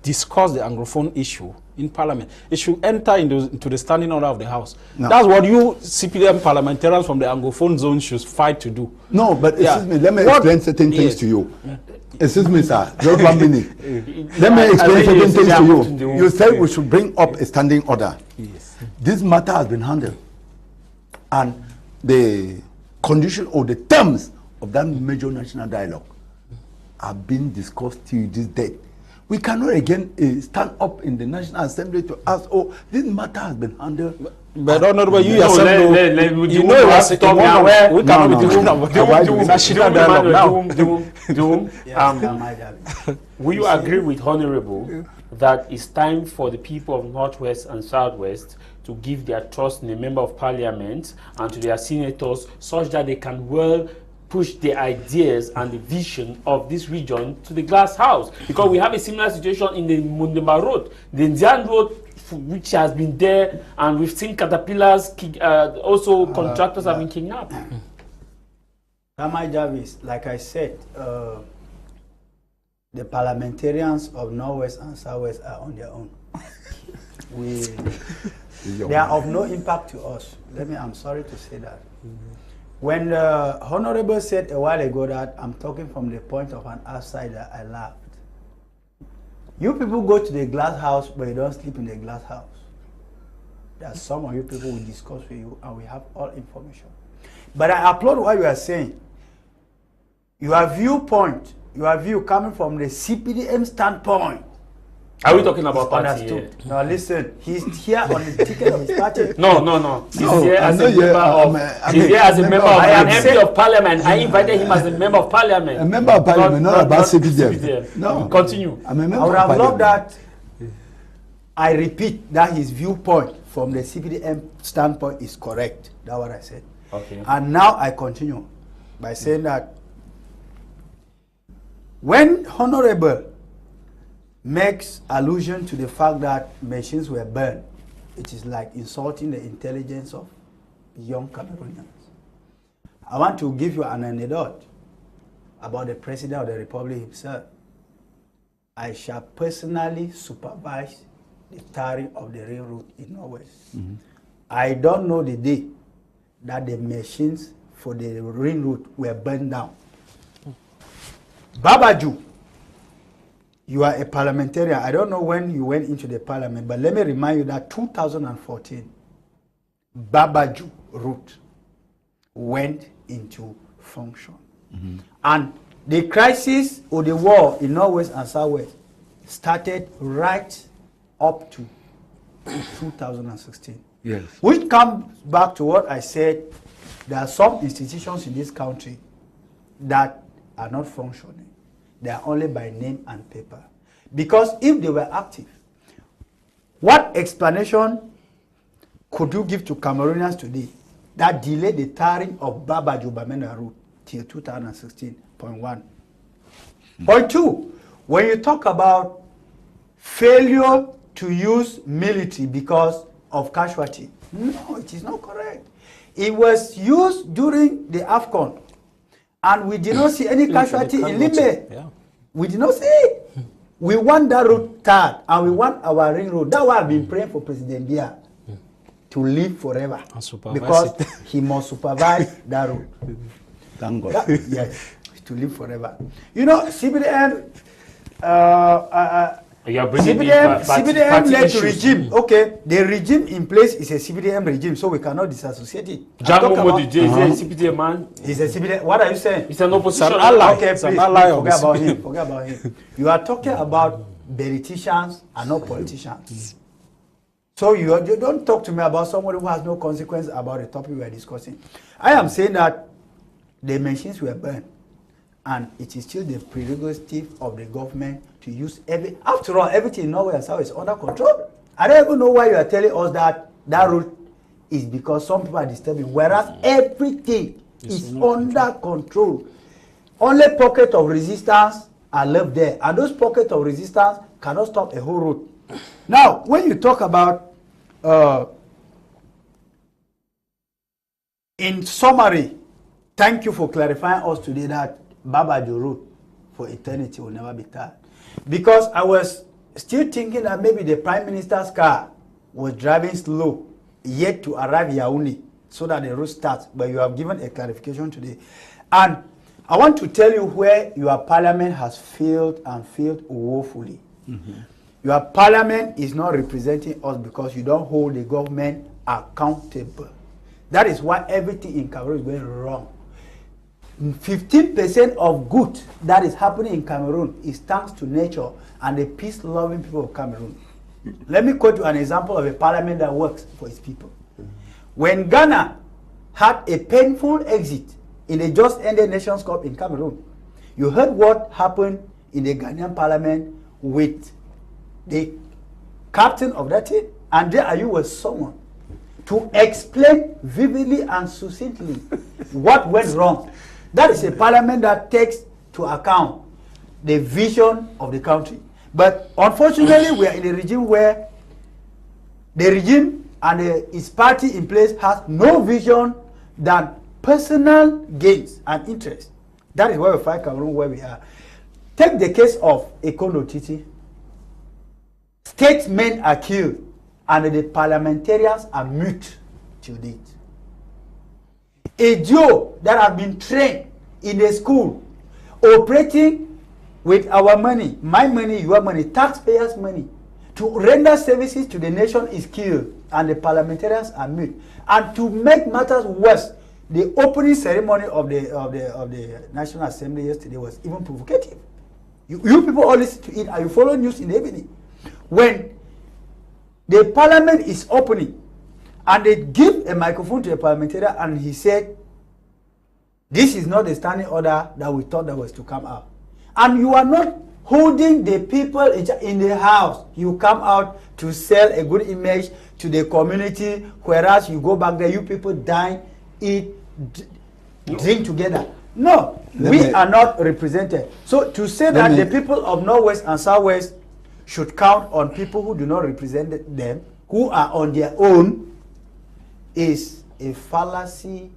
discuss the Anglophone issue in Parliament. It should enter into the standing order of the House. No. That's what you CPDM parliamentarians from the Anglophone zone should fight to do. No, but excuse me, let me explain certain things to you. Excuse me, sir, just 1 minute. Let me explain certain things to you. You said we should bring up a standing order. Yes. This matter has been handled. And the condition or the terms of that major national dialogue are being discussed till this day. We cannot again stand up in the National Assembly to ask, oh, this matter has been handled. But Honourable, you yourself you know it was stop now where we cannot be talking about national dialogue now. Will you agree with Honourable that it's time for the people of Northwest and Southwest to give their trust in a member of Parliament and to their senators such that they can push the ideas and the vision of this region to the glass house? Because we have a similar situation in the Mundemba Road, the Indian Road, which has been there, and we've seen caterpillars, also contractors have been kidnapped. TAH MAI JAVIS, like I said, the parliamentarians of Northwest and Southwest are on their own. They are of no impact to us. I'm sorry to say that. When the Honourable said a while ago that I'm talking from the point of an outsider, I laughed. You people go to the glass house, but you don't sleep in the glass house. There are some of you people will discuss with you, and we have all information. But I applaud what you are saying. Your viewpoint, your view coming from the CPDM standpoint. Are we talking about party? Understood. Now listen, he's here on the ticket of his party. No. He's here as a member of an MP of Parliament. I invited him as a member of Parliament. A member of Parliament, not about CPDM. No. Continue. I would have loved that. I repeat that his viewpoint from the CPDM standpoint is correct. That's what I said. Okay. And now I continue by saying that when Honourable makes allusion to the fact that machines were burned, it is like insulting the intelligence of young Cameroonians. I want to give you an anecdote about the President of the Republic himself. I shall personally supervise the tarring of the railroad in NorthWest. I don't know the day that the machines for the railroad were burned down. Babaju, you are a parliamentarian. I don't know when you went into the parliament, but let me remind you that 2014, Babaju route went into function. And the crisis or the war in NorthWest and Southwest started right up to 2016. Yes. Which comes back to what I said, there are some institutions in this country that are not functioning. They are only by name and paper. Because if they were active, what explanation could you give to Cameroonians today that delayed the tarring of Babaju Bamenda route till 2016? Point one. Point two, when you talk about failure to use military because of casualty, no, it is not correct. It was used during the AFCON, and we did not see any casualty in Limbe. Yeah. We did not see it. We want that route tarred, and we want our ring road. That's why I've been praying for President Biya to live forever, because he must supervise that road. Thank God. Yes, to live forever. You know, CPDM, CPDM led to regime. Okay, the regime in place is a CPDM regime, so we cannot disassociate it. Jango Modi is a CPDM man. He's a CPDM. What are you saying? It's an opposition ally. Okay, please, forget about him. Forget about him. You are talking about politicians and not politicians. So you don't talk to me about somebody who has no consequence about the topic we are discussing. I am saying that the machines were burned, and it is still the prerogative of the government to use after all, everything in Norway and South is under control. I don't even know why you are telling us that that route is because some people are disturbing, whereas everything is under control. Only pockets of resistance are left there, and those pockets of resistance cannot stop a whole route. Now, when you talk about, in summary, thank you for clarifying us today that Babaju route for eternity will never be tarred. Because I was still thinking that maybe the Prime Minister's car was driving slow, yet to arrive Yaoundé, so that the route starts. But you have given a clarification today. And I want to tell you where your parliament has failed and failed woefully. Your parliament is not representing us because you don't hold the government accountable. That is why everything in Cameroon is going wrong. 15% of good that is happening in Cameroon is thanks to nature and the peace-loving people of Cameroon. Let me quote you an example of a parliament that works for its people. When Ghana had a painful exit in the just-ended Nations Cup in Cameroon, you heard what happened in the Ghanaian parliament with the captain of that team, and there you were someone to explain vividly and succinctly what went wrong. That is a parliament that takes to account the vision of the country. But unfortunately, we are in a regime where the regime and its party in place has no vision than personal gains and interest. That is why we find Cameroon where we are. Take the case of Ekono Titi. Statesmen are killed and the parliamentarians are mute till date. a Joe that has been trained in a school, operating with our money, my money, your money, taxpayers' money, to render services to the nation is killed, and the parliamentarians are mute. And to make matters worse, the opening ceremony of the National Assembly yesterday was even provocative. You people all listen to it, and you follow news in the evening. When the parliament is opening, and they give a microphone to a parliamentarian, and he said, this is not the standing order that we thought that was to come out. And you are not holding the people in the house. You come out to sell a good image to the community, whereas you go back there, you people dine, eat, drink together. No, we are not represented. So to say that the people of Northwest and Southwest should count on people who do not represent them, who are on their own, is a fallacy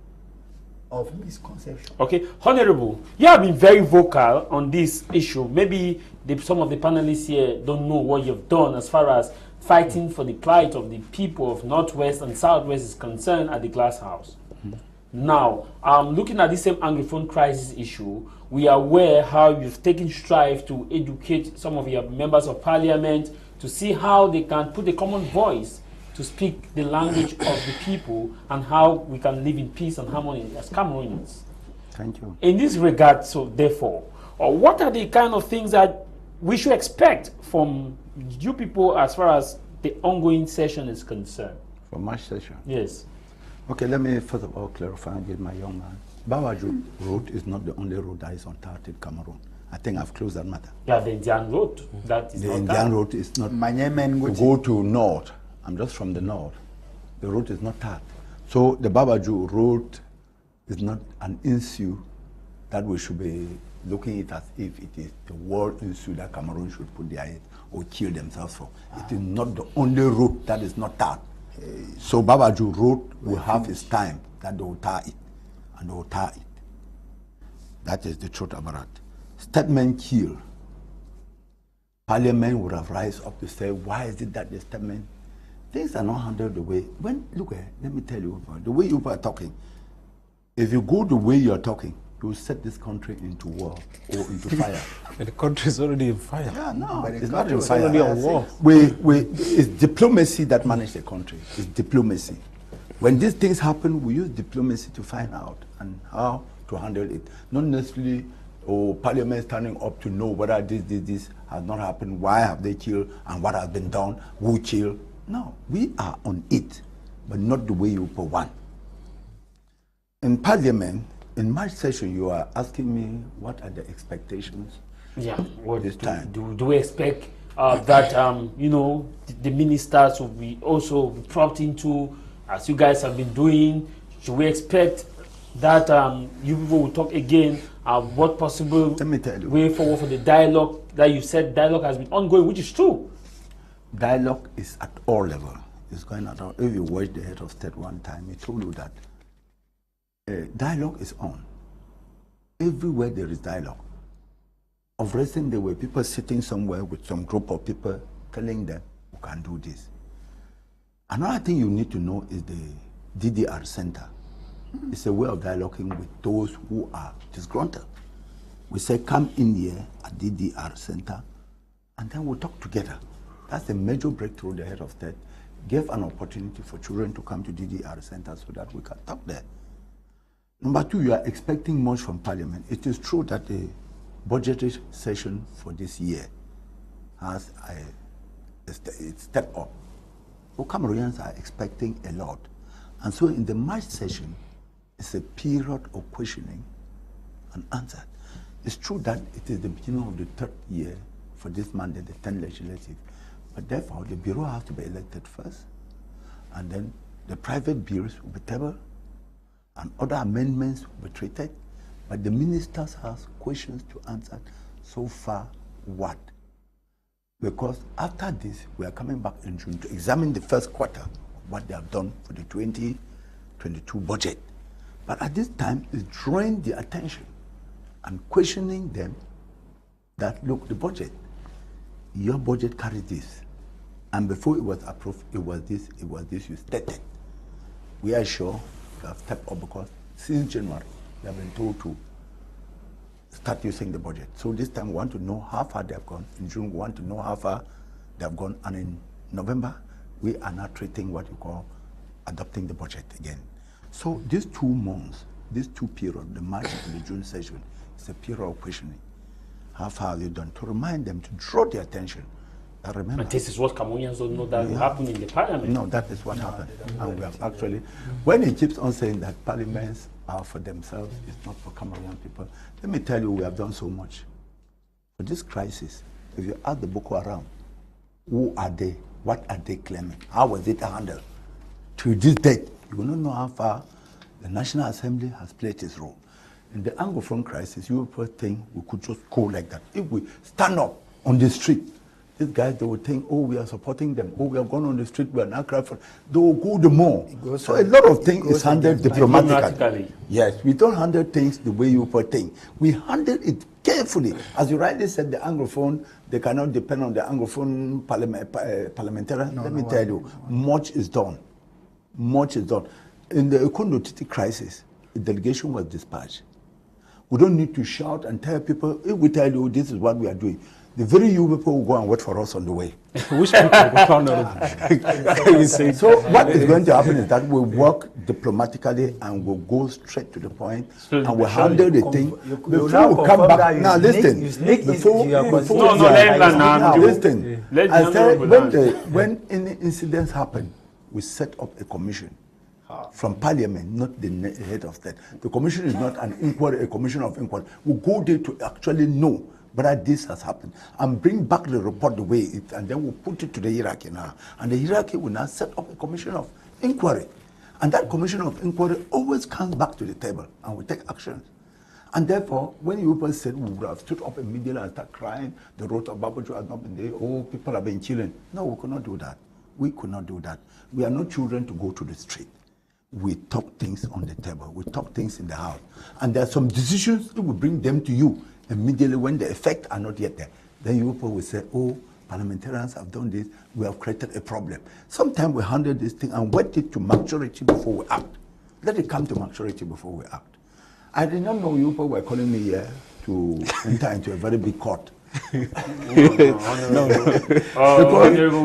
of misconception. Okay, Honourable, you have been very vocal on this issue. Maybe some of the panelists here don't know what you've done as far as fighting for the plight of the people of Northwest and Southwest is concerned at the Glass House. Now, looking at this same Anglophone crisis issue, we are aware how you've taken strive to educate some of your members of parliament to see how they can put a common voice to speak the language of the people and how we can live in peace and harmony as Cameroonians. Thank you. In this regard, so therefore, what are the kind of things that we should expect from you people as far as the ongoing session is concerned? For March session? Yes. Okay, let me first of all clarify with my young man. Bawaju road is not the only road that is uncharted Cameroon. I think I've closed that matter. Yeah, the Indian road. That is the not Indian road is not. To go to north. I'm just from the north. The road is not that. So the Babaju road is not an issue that we should be looking at it as if it is the world issue that Cameroon should put their head or kill themselves for. It is not the only road that is not that. So Babaju road will have its time that they will tar it, and they will tar it. That is the truth about it. Statement kill. Parliament would have rise up to say, why is it that the statement? Things are not handled the way. Look, let me tell you, the way you are talking. If you go the way you are talking, you will set this country into war or into fire. The country is already in fire. Yeah, no, but it's not in It's already fire. on war. It's diplomacy that manages the country. It's diplomacy. When these things happen, we use diplomacy to find out and how to handle it. Not necessarily, Parliament standing up to know whether this has not happened, why have they killed, and what has been done, who killed. No, we are on it, but not the way you put one. In Parliament, in March session, you are asking me what are the expectations. Yeah, what this time? Do we expect that you know, the ministers will be also propped into, as you guys have been doing? Should we expect that you people will talk again? What possible Let me tell you. way forward for the dialogue that you said dialogue has been ongoing, which is true? Dialogue is at all levels. It's going at all. If you watch the head of state one time, he told you that dialogue is on. Everywhere there is dialogue. Of recent, there were people sitting somewhere with some group of people telling them, we can do this. Another thing you need to know is the DDR Center. It's a way of dialoguing with those who are disgruntled. We say, come in here at DDR Center, and then we'll talk together. That's a major breakthrough the head of state gave an opportunity for children to come to DDR Center so that we can talk there. Number two, you are expecting much from Parliament. It is true that the budgetary session for this year has a step up. So Cameroonians are expecting a lot. And so in the March session, it's a period of questioning and answer. It's true that it is the beginning of the third year for this mandate, the 10th legislative. But therefore, the Bureau has to be elected first, and then the private bills will be tabled, and other amendments will be treated. But the ministers have questions to answer. So far, what? Because after this, we are coming back in June to examine the first quarter of what they have done for the 2022 budget. But at this time, it's drawing the attention and questioning them that, look, the budget, your budget carries this. And before it was approved, it was this, you stated. We are sure you have stepped up because Since January, they have been told to start using the budget. So this time we want to know how far they have gone. In June, we want to know how far they have gone. And in November, we are now treating what you call adopting the budget again. So these 2 months, these 2 periods, the March and the June session, is a period of questioning. How far have you done? To remind them, to draw their attention. I remember. And this is what Cameroonians don't know that will happen in the parliament. No, that is what happened. And we have actually, when he keeps on saying that parliaments are for themselves, it's not for Cameroonian people, let me tell you, we have done so much. For this crisis, if you ask the Boko Haram, who are they? What are they claiming? How was it handled? To this date, you will not know how far the National Assembly has played its role. In the Anglophone crisis, you would think we could just go like that. If we stand up on the street, these guys, they would think, oh, we are supporting them. Oh, we have gone on the street, we are now crying for them. They will go the more. So a lot of things is handled diplomatically. Yes, we don't handle things the way you think. We handle it carefully. As you rightly said, the Anglophone, they cannot depend on the Anglophone parliamentarian. Let me tell you, much is done. Much is done. In the Ekondo Titi crisis, a delegation was dispatched. We don't need to shout and tell people, if we tell you this is what we are doing, the very you people will go and wait for us on the way. Which people will So what is going to happen is that we'll work diplomatically and we'll go straight to the point and we'll handle the thing. Before we come back, now listen. Listen. I said when any incidents happen, we set up a commission from Parliament, not the head of state. The commission is not an inquiry, a commission of inquiry. We go there to actually know whether this has happened and bring back the report the way it, and then we'll put it to the hierarchy now. And the hierarchy will now set up a commission of inquiry. And that commission of inquiry always comes back to the table and we take actions. And therefore, when you people said we would have stood up immediately and start crying, the road of Babajo has not been there, oh, people have been chilling. No, we could not do that. We could not do that. We are not children to go to the street. We talk things on the table. We talk things in the house. And there are some decisions that will bring them to you immediately when the effects are not yet there. Then you people will say, oh, parliamentarians have done this. We have created a problem. Sometimes we handle this thing and wait it to maturity before we act. Let it come to maturity before we act. I did not know you people were calling me here to enter into a very big court. No.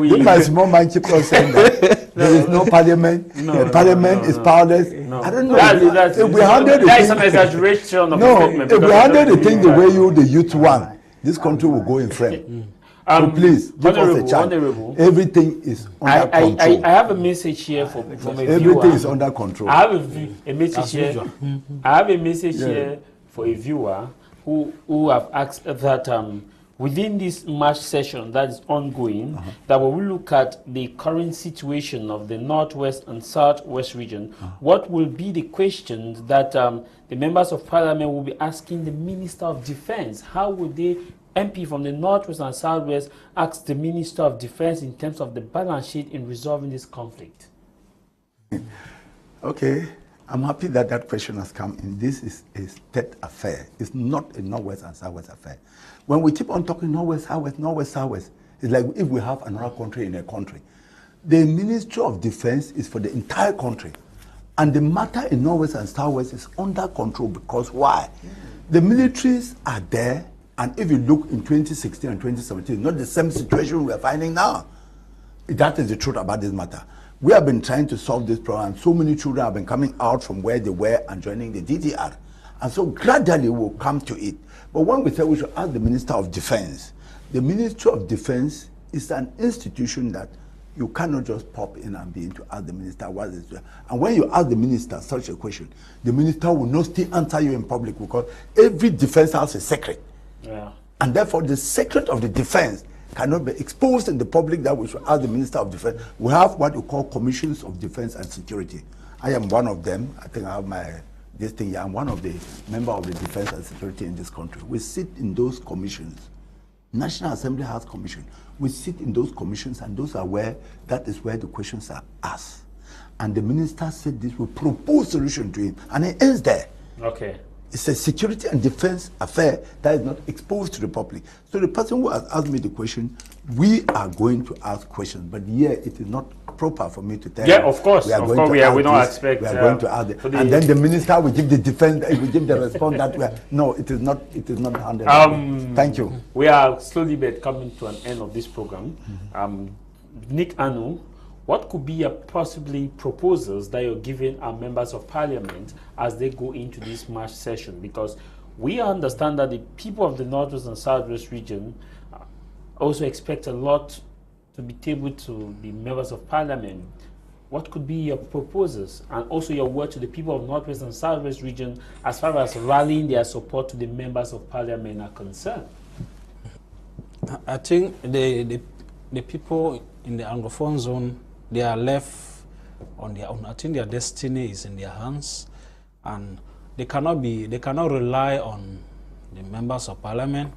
With my small mind keep on saying that there is no parliament. The parliament is powerless. I don't know. If we handle the thing, some exaggeration of if we handle the thing the way the youth want, this country will go in frame. So please give us a chance. Everything is under control. I have a message here from a viewer. Everything is under control. I have a message here. I have a message here for a viewer who have asked that within this March session that is ongoing, that we will look at the current situation of the Northwest and Southwest region. What will be the questions that the members of Parliament will be asking the Minister of Defense? How would the MP from the Northwest and Southwest ask the Minister of Defense in terms of the balance sheet in resolving this conflict? Okay, I'm happy that that question has come in. This is a state affair. It's not a Northwest and Southwest affair. When we keep on talking Northwest, Southwest, Northwest, Southwest, it's like if we have another country in a country. The Ministry of Defense is for the entire country. And the matter in Northwest and Southwest is under control because why? The militaries are there, and if you look in 2016 and 2017, not the same situation we are finding now. That is the truth about this matter. We have been trying to solve this problem. So many children have been coming out from where they were and joining the DDR. And so gradually we'll come to it. But when we say we should ask the Minister of Defense, the Ministry of Defense is an institution that you cannot just pop in and begin to ask the minister what is doing. And when you ask the minister such a question, the minister will not still answer you in public because every defense has a secret. Yeah. And therefore the secret of the defense cannot be exposed in the public that we should ask the Minister of Defense. We have what we call commissions of defense and security. I am one of them. I think I have this thing here. I'm one of the members of the defense and security in this country. We sit in those commissions. National Assembly has commission. We sit in those commissions and those are where, that is where the questions are asked. And the minister said this will propose solution to him and it ends there. Okay. It's a security and defense affair that is not exposed to the public. So the person who has asked me the question, we are going to ask questions, but yeah, it is not proper for me to tell. Yeah, of course. We are going We don't this, expect. We are going to ask it, and then the minister will give the defense. Will give the response that way. No, it is not. It is not handled. Thank you. We are slowly but coming to an end of this program. Nick Anu, what could be possibly proposals that you're giving our members of parliament as they go into this March session? Because we understand that the people of the Northwest and Southwest region also expect a lot to be tabled to the members of parliament. What could be your proposals and also your word to the people of Northwest and Southwest region as far as rallying their support to the members of parliament are concerned? I think the people in the Anglophone zone, they are left on their own. I think their destiny is in their hands, and they cannot rely on the members of parliament.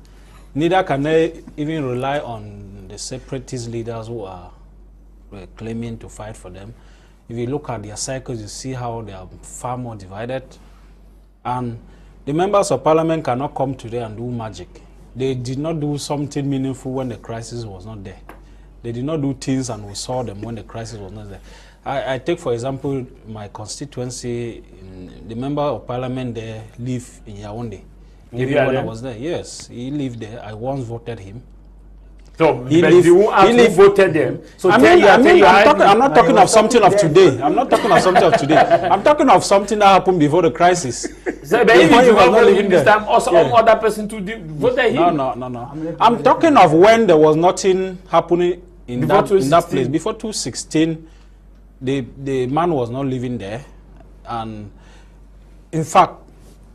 Neither can they even rely on the separatist leaders who are claiming to fight for them. If you look at their cycles, you see how they are far more divided. And the members of parliament cannot come today and do magic. They did not do something meaningful when the crisis was not there. They did not do things and we saw them when the crisis was not there. I take, for example, my constituency, the member of parliament there live in Yaoundé. Even when I was there, yes, he lived there. I once voted him. So, he voted them. So I'm not talking of something of today. I'm not talking of something of today. I'm talking of something that happened before the crisis. So, but if you were not living this time, also other person to vote him. No. I'm talking of when there was nothing happening in that place. Before 2016, the man was not living there, and in fact,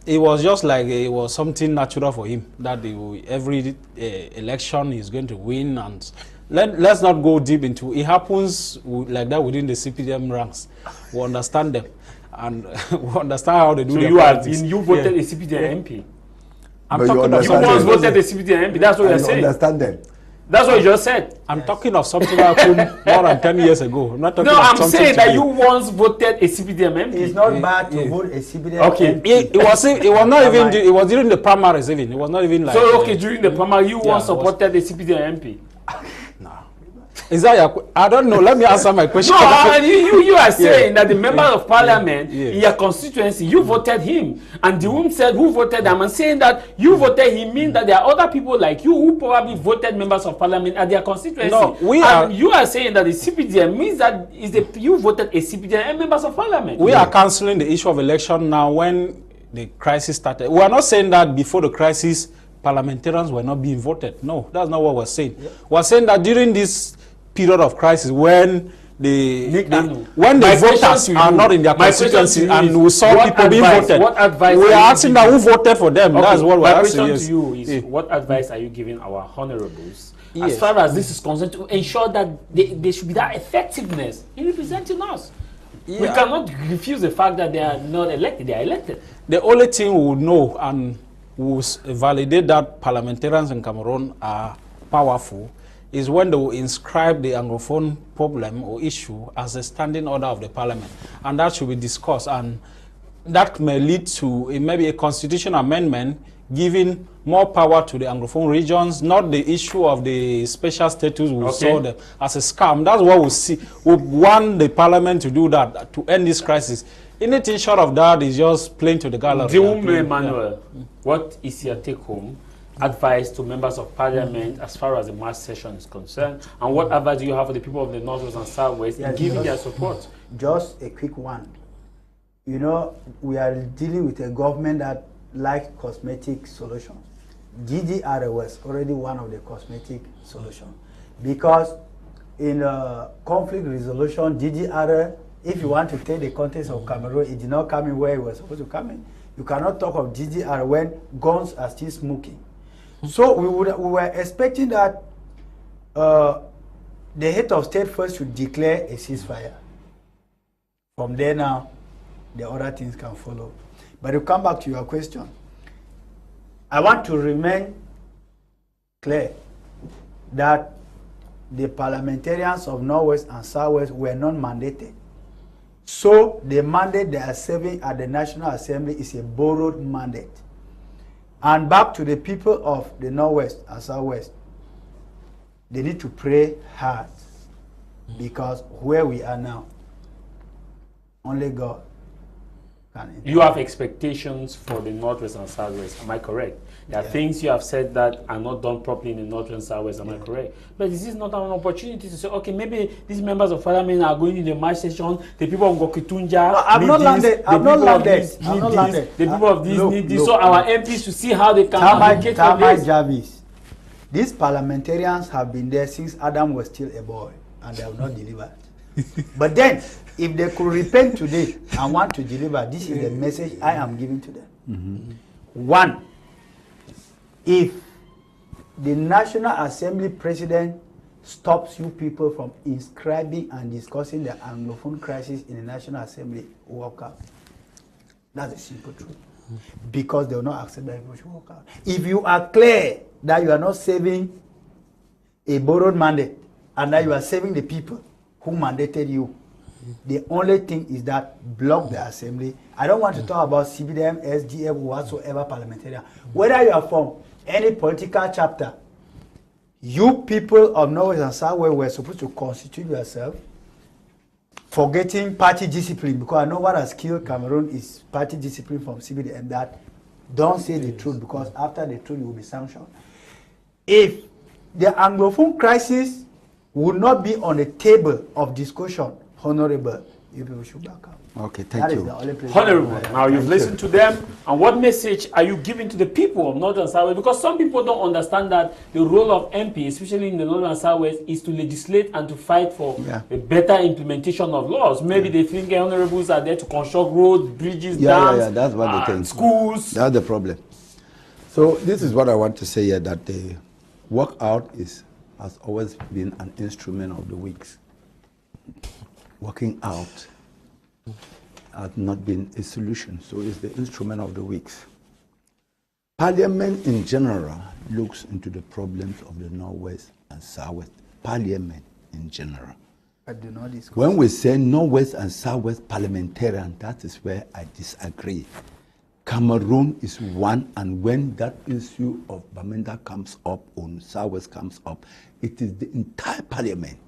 it was just like it was something natural for him that every election he's going to win. And let's not go deep into it. It happens like that within the CPDM ranks. We understand them and we understand how they do their politics. You voted a CPDM MP. I'm talking of you once voted a CPDM MP. That's what you're saying. Understand them. That's what you just said. I'm talking of something that happened more than 10 years ago. I'm not talking of I'm something saying that you once voted a CPDM MP. It's not bad to vote a CPDM MP. It was not even. It was during the primaries even. It was not even like. So during the primary, you once supported a CPDM MP. No. Is that your? I don't know. Let me answer my question. No, you are saying that the member of parliament in your constituency, you voted him, and Ndiwum said who voted them, and saying that you voted him means that there are other people like you who probably voted members of parliament at their constituency. No, you are saying that the CPDM means that you voted a CPDM and members of parliament. We are cancelling the issue of election now when the crisis started. We are not saying that before the crisis parliamentarians were not being voted. No, that's not what we're saying. We're saying that during this period of crisis when the voters are not in their constituency and we saw people being voted, we are asking that who voted for them. That's what we're asking. My question to you is, what advice are you giving our honourables as far as this is concerned to ensure that there should be that effectiveness in representing us? We cannot refuse the fact that they are not elected. They are elected. The only thing we would know and will validate that parliamentarians in Cameroon are powerful is when they will inscribe the Anglophone problem or issue as a standing order of the parliament. And that should be discussed. And that may lead to maybe a constitution amendment giving more power to the Anglophone regions, not the issue of the special status we saw them as a scam. That's what we see. We want the parliament to do that, to end this crisis. Anything short of that is just playing to the gallery. Ndiwum Emmanuel, what is your take-home advice to members of parliament as far as the March session is concerned, and what advice do you have for the people of the Northwest and Southwest in giving their support? Just a quick one. You know, we are dealing with a government that likes cosmetic solutions. GDR was already one of the cosmetic solutions, because in conflict resolution, GDR, if you want to take the context of Cameroon, it did not come in where it was supposed to come in. You cannot talk of GDR when guns are still smoking. So we were expecting that the head of state first should declare a ceasefire. From there now, the other things can follow. But to come back to your question, I want to remain clear that the parliamentarians of Northwest and Southwest were not mandated. So the mandate they are serving at the National Assembly is a borrowed mandate. And back to the people of the Northwest and Southwest, they need to pray hard, because where we are now, only God can intervene. You have expectations for the Northwest and Southwest, am I correct? There are things you have said that are not done properly in the North and Southwest, am I correct? But this is not an opportunity to say, okay, maybe these members of parliament are going in the March session, the people of Gokitunja the people of this need this, so our MPs to see how they can advocate for this. Javis, these parliamentarians have been there since Adam was still a boy, and they have not delivered. But then, if they could repent today and want to deliver, this is the message I am giving to them. One, if the National Assembly president stops you people from inscribing and discussing the Anglophone crisis in the National Assembly, walk out. That's a simple truth. Because they will not accept that you should walk out. If you are clear that you are not saving a borrowed mandate and that you are saving the people who mandated you, the only thing is that block the assembly. I don't want to talk about CBDM, SDF, whatsoever parliamentarian. Whether you are from any political chapter, you people of Norwest and Southwest were supposed to constitute yourself, forgetting party discipline, because I know what has killed Cameroon is party discipline from CBDM, that don't say the truth, because after the truth you will be sanctioned. If the Anglophone crisis would not be on the table of discussion, Honourable, you people should back up. Okay, thank you. Honourable, now you've listened to them, and what message are you giving to the people of North and South? Because some people don't understand that the role of MP, especially in the North and Southwest, is to legislate and to fight for a better implementation of laws. Maybe they think honourables are there to construct roads, bridges, dams, that's what they think. Schools. That's the problem. So this is what I want to say here, that the walkout has always been an instrument of the weaks. Working out has not been a solution, so it's the instrument of the weaks. Parliament in general looks into the problems of the Northwest and Southwest. Parliament in general. I do not discuss. When we say Northwest and Southwest parliamentarian, that is where I disagree. Cameroon is one, and when that issue of Bamenda comes up, or Southwest comes up, it is the entire parliament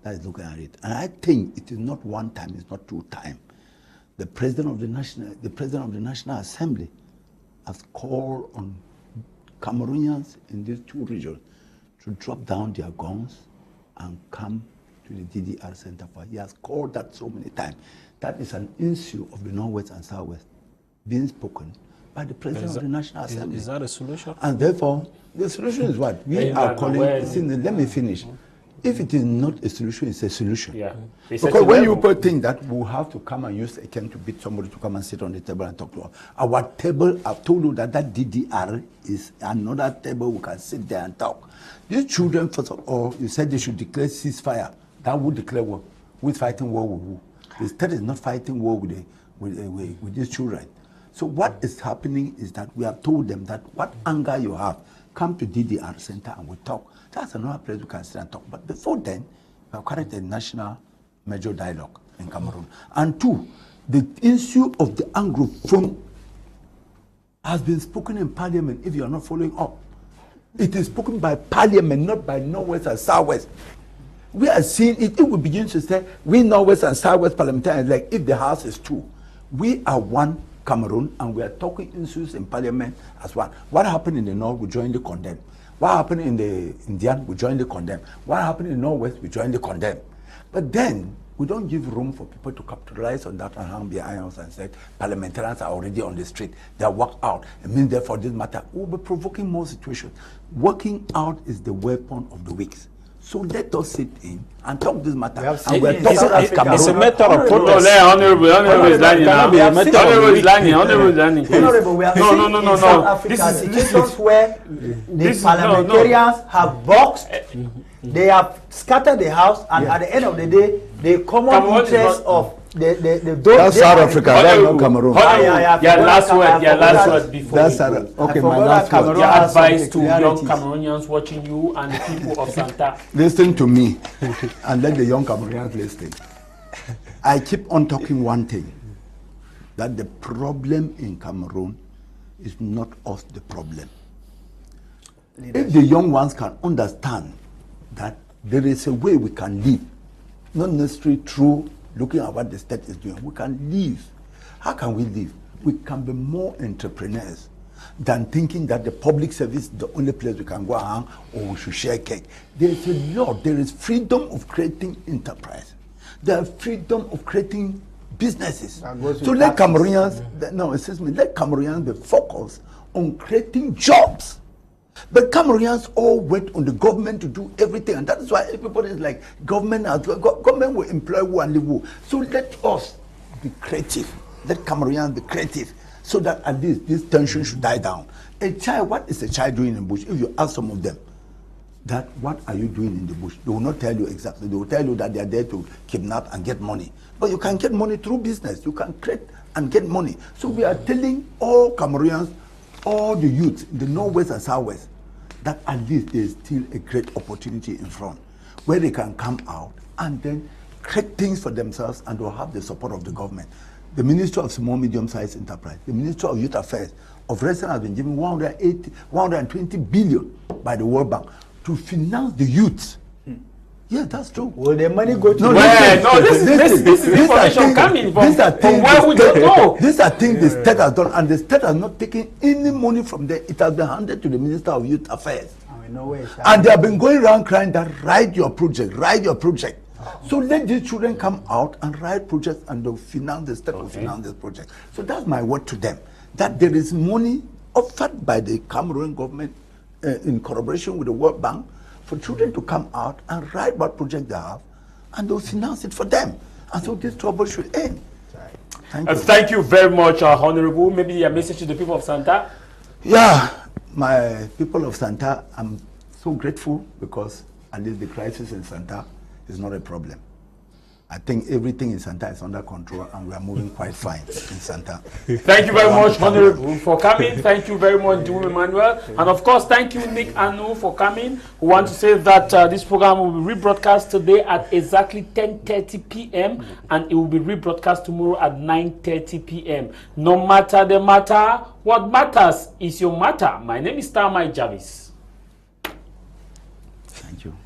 that is looking at it. And I think it is not one time, it's not two times. The president of the National Assembly has called on Cameroonians in these two regions to drop down their guns and come to the DDR Center. He has called that so many times. That is an issue of the Northwest and Southwest being spoken by the president of the National Assembly. Is that a solution? And therefore, the solution is what? We are calling, let me finish. If it is not a solution, it's a solution. Yeah. Because when you people think that we'll have to come and use a cane to beat somebody to come and sit on the table and talk to us, our table, I've told you that DDR is another table we can sit there and talk. These children, first of all, you said they should declare ceasefire. That would declare war. Who's fighting war with who? The state is not fighting war with these children. So what is happening is that we have told them that what anger you have, come to DDR Center and we'll talk. That's another place we can sit and talk. But before then, we have carried a national major dialogue in Cameroon. And two, the issue of the Anglophone has been spoken in Parliament, if you are not following up. It is spoken by Parliament, not by Northwest and Southwest. We are seeing it, if we begin to say, we Northwest and Southwest parliamentarians, like if the House is two, we are one Cameroon, and we are talking issues in Parliament as one. What happened in the North, we jointly condemn. What happened in the Indian, we jointly condemn. What happened in the Northwest, we jointly condemn. But then, we don't give room for people to capitalize on that and hang their irons and say, parliamentarians are already on the street, they are worked out. It means therefore this matter, we'll be provoking more situations. Working out is the weapon of the weaks. So let us sit in and talk this matter. And we're talking as Cameroon. It's a matter of protest. Honourable is lying now. Honourable is lying. Honourable is lying. Honourable, we have seen in South Africa situations where the parliamentarians have boxed, they have scattered the house, and at the end of the day, the common interest of that's South Africa, that's not Cameroon. Last word before that's okay, my last word. Your advice to young Cameroonians watching you and the people of Santa. Listen to me and let the young Cameroonians listen. I keep on talking one thing, that the problem in Cameroon is not us the problem. If the young ones can understand that there is a way we can live, not necessarily through looking at what the state is doing, we can live. How can we live? We can be more entrepreneurs than thinking that the public service is the only place we can go hang or we should share cake. There is a lot. There is freedom of creating enterprise. There is freedom of creating businesses. So let Cameroonians, let Cameroonians be focused on creating jobs. But Cameroonians all wait on the government to do everything, and that is why everybody is like, government will employ who and live who. So let us be creative. Let Cameroonians be creative, so that at least this tension should die down. A child, what is a child doing in the bush? If you ask some of them, that what are you doing in the bush? They will not tell you exactly. They will tell you that they are there to kidnap and get money. But you can get money through business. You can create and get money. So we are telling all Cameroonians, all the youth in the Northwest and Southwest, that at least there is still a great opportunity in front, where they can come out and then create things for themselves, and will have the support of the government. The Ministry of Small Medium-Sized Enterprise, the Ministry of Youth Affairs of recent has been given 120 billion by the World Bank to finance the youth. Yeah, that's true. Will the money go to this is information coming from where we don't know. These are things the state has done, and the state has not taken any money from there. It has been handed to the Minister of Youth Affairs. And they have been going around crying that write your project, write your project. So let these children come out and write projects, and they'll finance the state will finance this project. So that's my word to them, that there is money offered by the Cameroon government in collaboration with the World Bank for children to come out and write what project they have, and they'll finance it for them. And so this trouble should end. Thank you. Thank you very much, Honourable. Maybe a message to the people of Santa? Yeah, my people of Santa, I'm so grateful, because at least the crisis in Santa is not a problem. I think everything in Santa is under control, and we are moving quite fine in Santa. Thank you very much, Honourable, for coming. Thank you very much, Ndiwum Emmanuel. And of course, thank you, Nick Anu, for coming. We want to say that this program will be rebroadcast today at exactly 10:30 p.m. and it will be rebroadcast tomorrow at 9:30 p.m. No matter the matter, what matters is your matter. My name is TAH MAI JAVIS. Thank you.